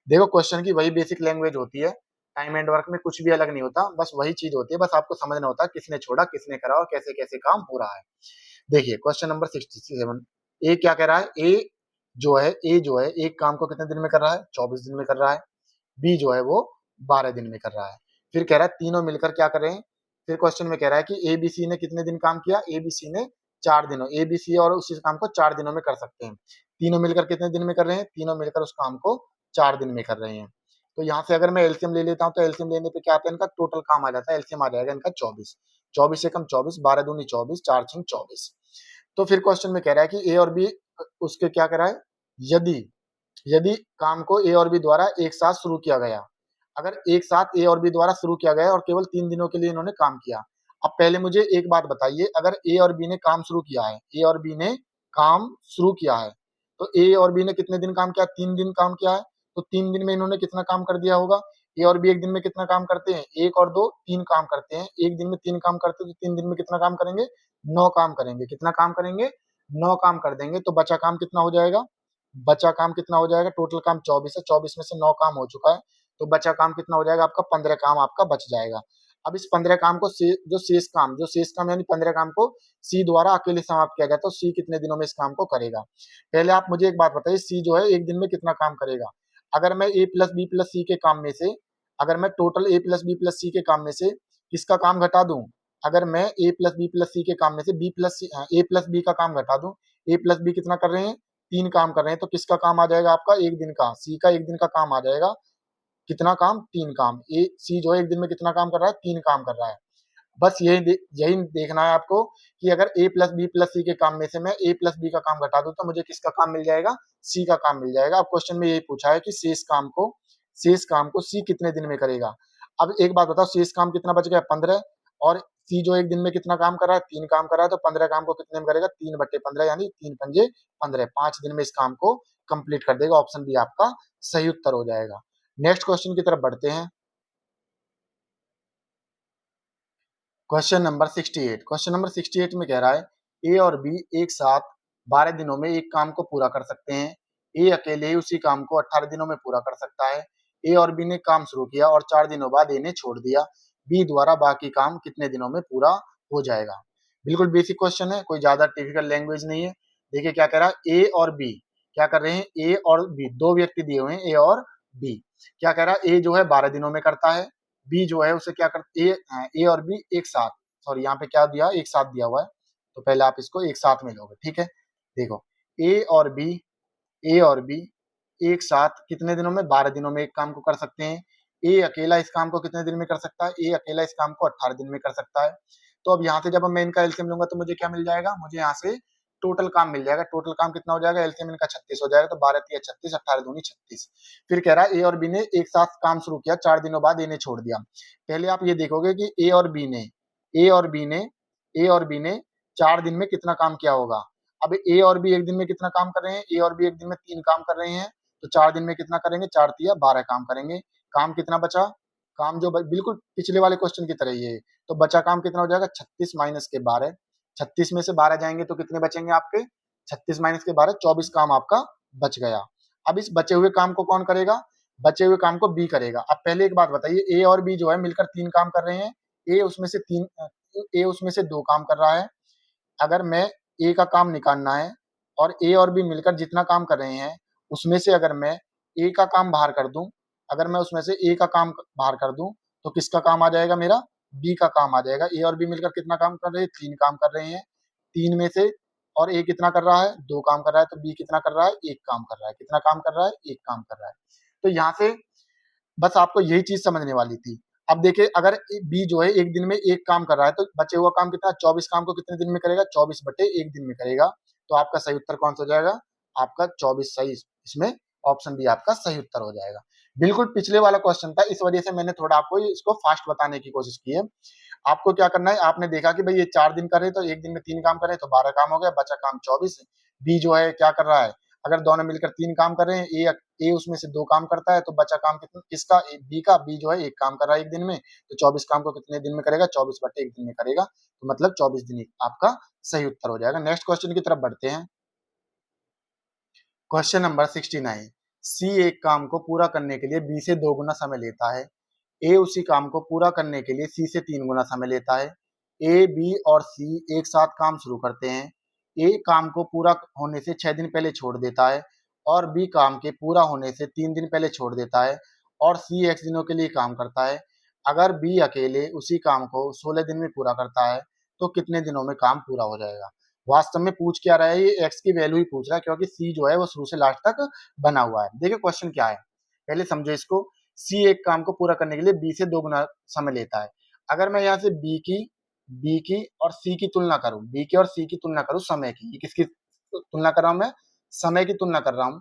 देखो क्वेश्चन की वही बेसिक लैंग्वेज होती है, टाइम एंड वर्क में कुछ भी अलग नहीं होता, बस वही चीज होती है, बस आपको समझना होता है किसने छोड़ा किसने करा और कैसे कैसे काम हो रहा है। देखिए क्वेश्चन नंबर 67, ए क्या कह रहा है, ए जो है एक काम को कितने दिन में कर रहा है, 24 दिन में कर रहा है। बी जो है वो 12 दिन में कर रहा है। फिर कह रहा है तीनों मिलकर क्या कर रहे हैं। फिर क्वेश्चन में कह रहा है कि ए बी सी ने कितने दिन काम किया, ए बी सी ने 4 दिनों, ए बी सी और उसी काम को 4 दिनों में कर सकते हैं। तीनों मिलकर कितने दिन में कर रहे हैं, तीनों मिलकर उस काम को 4 दिन में कर रहे हैं। तो यहाँ से अगर मैं एलसीएम ले लेता हूँ तो एलसीएम लेने पे क्या आता है, इनका टोटल काम आ जाता है, एलसीएम आ जाएगा इनका 24। 24 से कम 24, 12 दूनी 24, 4 छंग 24। तो फिर क्वेश्चन में कह रहा है कि ए और बी उसके क्या कह रहा है, यदि यदि काम को ए और बी द्वारा एक साथ शुरू किया गया, अगर एक साथ ए और बी द्वारा शुरू किया गया और केवल 3 दिनों के लिए इन्होंने काम किया। अब पहले मुझे एक बात बताइए, अगर ए और बी ने काम शुरू किया है, ए और बी ने काम शुरू किया है, तो ए और बी ने कितने दिन काम किया, 3 दिन काम किया है, तो 3 दिन में इन्होंने कितना काम कर दिया होगा। ए और बी एक दिन में कितना काम करते हैं, 1 और 2 3 काम करते हैं, एक दिन में 3 काम करते हैं, तो 3 दिन में कितना काम करेंगे, 9 काम करेंगे। कितना काम करेंगे, 9 काम कर देंगे, तो बचा काम कितना हो जाएगा, बचा काम कितना हो जाएगा, टोटल काम 24 है, 24 में से 9 काम हो चुका है, तो बचा काम कितना हो जाएगा आपका, 15 काम आपका बच जाएगा। अब इस 15 काम को जो शेष काम यानी 15 काम को सी द्वारा अकेले समाप्त किया जाए, तो सी कितने दिनों में इस काम को करेगा। पहले आप मुझे एक बात बताइए, सी जो है एक दिन में कितना काम करेगा। अगर मैं ए प्लस बी प्लस सी के काम में से, अगर मैं total A plus B plus सी के काम में से किसका काम घटा दूं, अगर मैं ए प्लस बी प्लस सी के काम में से बी प्लस सी ए प्लस बी का काम घटा दूं, ए प्लस बी कितना कर रहे हैं, 3 काम कर रहे हैं, तो किसका काम आ जाएगा आपका, एक दिन का, सी का एक दिन का काम आ जाएगा। कितना काम, 3 काम। ए सी जो है एक दिन में कितना काम कर रहा है, 3 काम कर रहा है। बस यही देखना है आपको कि अगर ए प्लस बी प्लस सी के काम में से मैं ए प्लस बी का काम घटा दूं, तो मुझे किसका काम मिल जाएगा, सी का काम मिल जाएगा। अब क्वेश्चन में यही पूछा है कि शेष काम को सी कितने दिन में करेगा। अब एक बात बताओ, शेष काम कितना बच गया, 15, और सी जो एक दिन में कितना काम कर रहा है, 3 काम कर रहा है, तो 15 काम को कितने में करेगा, 3/15 यानी 3 पंजे 15, 5 दिन में इस काम को कंप्लीट कर देगा। ऑप्शन बी आपका सही उत्तर हो जाएगा। नेक्स्ट क्वेश्चन की तरफ बढ़ते हैं। क्वेश्चन नंबर 68 में कह रहा है, ए और बी एक साथ 12 दिनों में एक काम को पूरा कर सकते हैं। ए अकेले ही उसी काम को 18 दिनों में पूरा कर सकता है। ए और बी ने काम शुरू किया और 4 दिनों बाद ए ने छोड़ दिया। बी द्वारा बाकी काम कितने दिनों में पूरा हो जाएगा। बिल्कुल बेसिक क्वेश्चन है, कोई ज्यादा टिपिकल लैंग्वेज नहीं है। देखिए क्या कह रहा है, ए और बी क्या कर रहे हैं, ए और बी दो व्यक्ति दिए हुए हैं, ए और बी। क्या कह रहा है, ए जो है 12 दिनों में करता है, बी जो है उसे क्या करते, ए और बी एक साथ, सॉरी यहाँ पे क्या दिया, एक साथ दिया हुआ है, तो पहले आप इसको एक साथ में लोगे, ठीक है। देखो ए और बी ए और बी एक साथ कितने दिनों में, 12 दिनों में एक काम को कर सकते हैं। ए अकेला इस काम को कितने दिन में कर सकता है, ए अकेला इस काम को 18 दिन में कर सकता है। तो अब यहाँ से जब मैं इनका एलसीएम लूंगा तो मुझे क्या मिल जाएगा, मुझे यहाँ से टोटल काम मिल जाएगा। टोटल काम कितना हो जाएगा, एलसीएम इनका 36 हो जाएगा, तो 12 तिया 36, 18 दूनी 36। फिर कह रहा है ए और बी ने एक साथ काम शुरू किया, 4 दिनों बाद ए ने छोड़ दिया। पहले आप ये देखोगे कि ए और बी ने ए और बी ने 4 दिन में कितना काम किया होगा। अब ए और बी एक दिन में कितना काम कर रहे हैं, ए और बी एक दिन में 3 काम कर रहे हैं, तो 4 दिन में कितना करेंगे, 4 तिया 12 काम करेंगे। काम कितना बचा, काम जो बिल्कुल पिछले वाले क्वेश्चन की तरह ही है, तो बचा काम कितना हो जाएगा, 36 माइनस के 12, 36 में से 12 जाएंगे तो कितने बचेंगे आपके, 36 माइनस के 12, 24 काम आपका बच गया। अब इस बचे हुए काम को कौन करेगा, बचे हुए काम को बी करेगा। अब पहले एक बात बताइए, ए और बी जो है मिलकर 3 काम कर रहे हैं, ए उसमें से 2 काम कर रहा है। अगर मैं ए का काम निकालना है और ए और बी मिलकर जितना काम कर रहे हैं, उसमें से अगर मैं ए का काम बाहर कर दूं, अगर मैं उसमें से ए का काम बाहर कर दूं, तो किसका काम आ जाएगा, मेरा बी का काम आ जाएगा। ए और बी मिलकर कितना काम कर रहे हैं, 3 काम कर रहे हैं, 3 में से, और ए कितना कर रहा है, 2 काम कर रहा है, तो बी कितना कर रहा है, 1 काम कर रहा है। कितना काम कर रहा है, 1 काम कर रहा है। तो यहाँ से बस आपको यही चीज समझने वाली थी। अब देखिए, अगर बी जो है एक दिन में एक काम कर रहा है, तो बचे हुआ काम कितना, 24 काम को कितने दिन में करेगा, 24/1 दिन में करेगा। तो आपका सही उत्तर कौन सा हो जाएगा, आपका 24 सही, इसमें ऑप्शन बी आपका सही उत्तर हो जाएगा। बिल्कुल पिछले वाला क्वेश्चन था, इस वजह से मैंने थोड़ा आपको इसको फास्ट बताने की कोशिश की है। आपको क्या करना है, आपने देखा कि भाई ये 4 दिन करे तो एक दिन में 3 काम करे तो 12 काम हो गया, बचा काम 24। बी जो है क्या कर रहा है, अगर दोनों मिलकर 3 काम कर रहे हैं, ए उसमें से 2 काम करता है, तो बचा काम कितना किसका? बी का। बी जो है 1 काम कर रहा है 1 दिन में, तो 24 काम को कितने दिन में करेगा? 24/1 दिन में करेगा, तो मतलब 24 दिन आपका सही उत्तर हो जाएगा। नेक्स्ट क्वेश्चन की तरफ बढ़ते हैं। Question number 69। सी एक काम को पूरा करने के लिए बी से 2 गुना समय लेता है। ए उसी काम को पूरा करने के लिए सी से 3 गुना समय लेता है। ए, बी और सी एक साथ काम शुरू करते हैं। ए काम को पूरा होने से 6 दिन पहले छोड़ देता है और बी काम के पूरा होने से 3 दिन पहले छोड़ देता है और सी x दिनों के लिए काम करता है। अगर बी अकेले उसी काम को 16 दिन में पूरा करता है तो कितने दिनों में काम पूरा हो जाएगा? वास्तव में पूछ क्या रहा है, ये x की वैल्यू ही पूछ रहा है, क्योंकि सी जो है वो शुरू से लास्ट तक बना हुआ है। देखिए क्वेश्चन क्या है, पहले समझो इसको। सी एक काम को पूरा करने के लिए बी से 2 गुना समय लेता है। अगर मैं यहाँ से बी की और सी की तुलना करूं, बी की और सी की तुलना करूं समय की, ये किसकी तुलना कर रहा हूं मैं? समय की तुलना कर रहा हूं।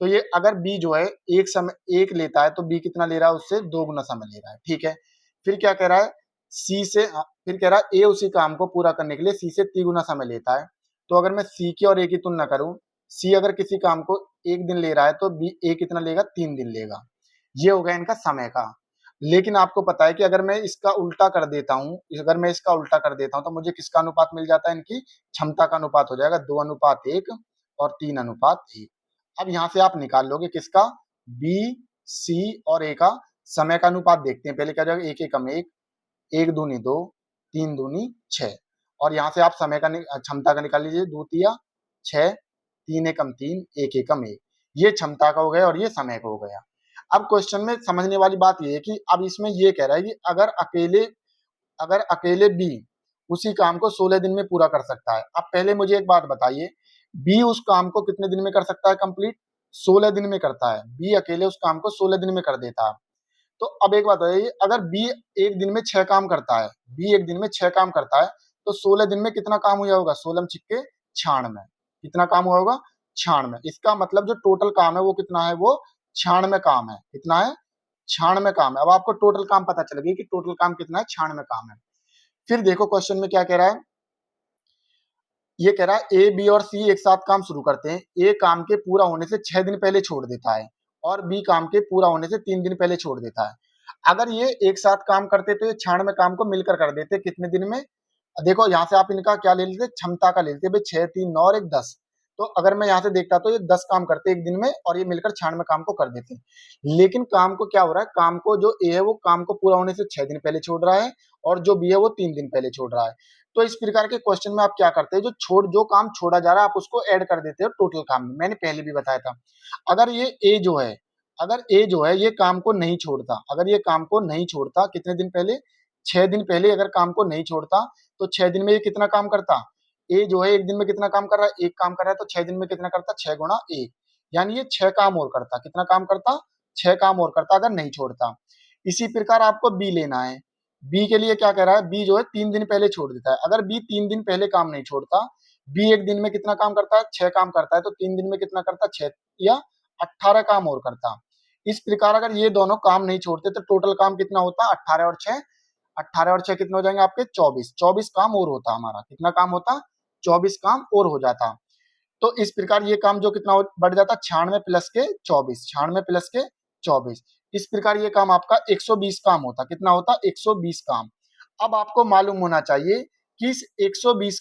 तो ये अगर बी जो है एक लेता है तो बी कितना ले रहा है? उससे 2 गुना समय ले रहा है, ठीक है। फिर क्या कह रहा है? फिर कह रहा है ए उसी काम को पूरा करने के लिए सी से 3 गुना समय लेता है। तो अगर मैं सी की और ए की तुलना करूं, सी अगर किसी काम को 1 दिन ले रहा है तो बी ए कितना लेगा? 3 दिन लेगा। ये हो गया इनका समय का। लेकिन आपको पता है कि अगर मैं इसका उल्टा कर देता हूं, तो मुझे किसका अनुपात मिल जाता है? इनकी क्षमता का अनुपात हो जाएगा 2:1 और 3:1। अब यहां से आप निकाल लोगे किसका? बी, सी और ए का समय का अनुपात देखते हैं। पहले क्या हो जाएगा? 1 एकम 1, 1 दूनी 2, 3 दूनी 6। और यहाँ से आप समय का क्षमता का निकाल लीजिए। 2 तिया 6, 3 एकम 3, 1 एकम 1। ये क्षमता का हो गया और ये समय का हो गया। अब क्वेश्चन में समझने वाली बात ये है कि अब इसमें ये कह रहा है कि अगर अकेले बी उसी काम को 16 दिन में पूरा कर सकता है। अब पहले मुझे एक बात बताइए, बी उस काम को कितने दिन में कर सकता है कंप्लीट? 16 दिन में करता है। बी अकेले उस काम को 16 दिन में कर देता है। तो अब एक बात बताइए, अगर बी एक दिन में 6 काम करता है, बी एक दिन में 6 काम करता है, तो 16 दिन में कितना काम हुआ होगा? 16 छिक्के 96। कितना काम हुआ होगा? 96। इसका मतलब जो टोटल काम है वो कितना है? वो 96 काम है। कितना है? 96 काम है। अब आपको टोटल काम पता चल गई कि टोटल काम कितना है? 96 काम है। फिर देखो क्वेश्चन में क्या कह रहा है, ये कह रहा है ए, बी और सी एक साथ काम शुरू करते हैं। ए काम के पूरा होने से 6 दिन पहले छोड़ देता है और बी काम के पूरा होने से 3 दिन पहले छोड़ देता है। अगर ये एक साथ काम करते तो ये 96 काम को मिलकर कर देते कितने दिन में? देखो यहाँ से आप इनका क्या ले लेते? क्षमता का ले लेते भाई। 6, 3, 9 और 1 10। तो अगर मैं यहाँ से देखता तो ये 10 काम करते एक दिन में और ये मिलकर 96 काम को कर देते। लेकिन काम को क्या हो रहा है? काम को जो ए है वो काम को पूरा होने से 6 दिन पहले छोड़ रहा है और जो बी है वो 3 दिन पहले छोड़ रहा है। तो इस प्रकार के क्वेश्चन में आप क्या करते हैं? जो काम छोड़ा जा रहा है आप उसको ऐड कर देते हो टोटल काम में। मैंने पहले भी बताया था। अगर ये ए जो है अगर ए जो है ये काम को नहीं छोड़ता, अगर ये काम को नहीं छोड़ता कितने दिन पहले? 6 दिन पहले अगर काम को नहीं छोड़ता तो 6 दिन में ये कितना काम करता? ए जो है एक दिन में कितना काम कर रहा है? 1 काम कर रहा है, तो 6 दिन में कितना करता? 6 गुणा 1, यानी ये 6 काम और करता। कितना काम करता? 6 काम और करता अगर नहीं छोड़ता। इसी प्रकार आपको बी लेना है। बी के लिए क्या कह रहा है? बी जो है 3 दिन पहले छोड़ देता है। अगर बी 3 दिन पहले काम नहीं छोड़ता, बी एक दिन में कितना काम करता है? 6 काम करता है, तो 3 दिन में कितना करता? 6 या 18 काम और करता। इस प्रकार अगर ये दोनों काम नहीं छोड़ते तो टोटल काम कितना होता? 18 और 6 कितने हो जाएंगे आपके? 24। 24 काम और होता हमारा। कितना काम होता? 24 काम और हो जाता। तो इस प्रकार ये काम जो कितना बढ़ जाता? 96 प्लस के 24, 96 प्लस के 24। इस प्रकार ये काम आपका 120 काम होता। कितना होता? 120 काम। अब आपको मालूम होना चाहिए कि इस 120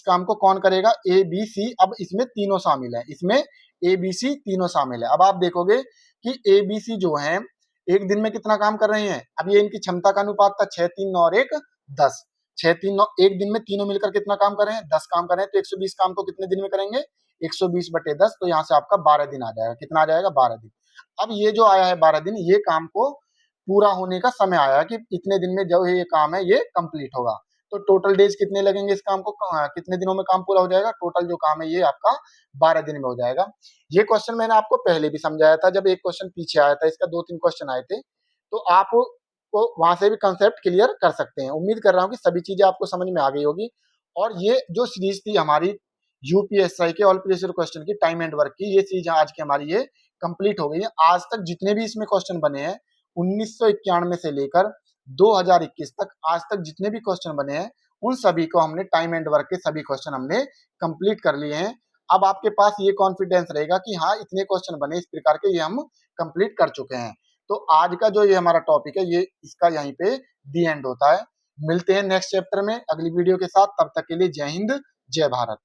काम को कौन करेगा? A B C. अब इसमें तीनों शामिल है, इसमें ए बी सी तीनों शामिल है। अब आप देखोगे कि ए बी सी जो है एक दिन में कितना काम कर रहे हैं? अब ये इनकी क्षमता का अनुपात था 6, 3, 9 और 1 10। 6, 3, 9 एक दिन में तीनों मिलकर कितना काम कर रहे हैं? 10 काम कर रहे हैं। तो 120 काम को कितने दिन में करेंगे? 120/10। तो यहाँ से आपका 12 दिन आ जाएगा। कितना आ जाएगा? 12 दिन। अब ये जो आया है 12 दिन, ये काम को पूरा होने का समय आया कि इतने दिन में जो ये काम है ये कंप्लीट होगा। तो टोटल डेज कितने लगेंगे इस काम को? कितने दिनों में काम पूरा हो जाएगा? टोटल जो काम है ये आपका 12 दिन में हो जाएगा। ये क्वेश्चन मैंने आपको पहले भी समझाया था, जब एक क्वेश्चन पीछे आया था, इसका 2-3 क्वेश्चन आए थे, तो आप को वहां से भी कंसेप्ट क्लियर कर सकते हैं। उम्मीद कर रहा हूँ कि सभी चीजें आपको समझ में आ गई होगी। और ये जो सीरीज थी हमारी यूपीएसआई के ऑल प्रीवियस ईयर क्वेश्चन की टाइम एंड वर्क की, ये सीरीज आज की हमारी ये कंप्लीट हो गई है। आज तक जितने भी इसमें क्वेश्चन बने हैं 1991 से लेकर 2021 तक, आज तक जितने भी क्वेश्चन बने हैं उन सभी को हमने टाइम एंड वर्क के सभी क्वेश्चन हमने कंप्लीट कर लिए हैं। अब आपके पास ये कॉन्फिडेंस रहेगा कि हाँ, इतने क्वेश्चन बने इस प्रकार के, ये हम कंप्लीट कर चुके हैं। तो आज का जो ये हमारा टॉपिक है, ये इसका यहीं पे दी एंड होता है। मिलते हैं नेक्स्ट चैप्टर में अगली वीडियो के साथ। तब तक के लिए जय हिंद, जय भारत।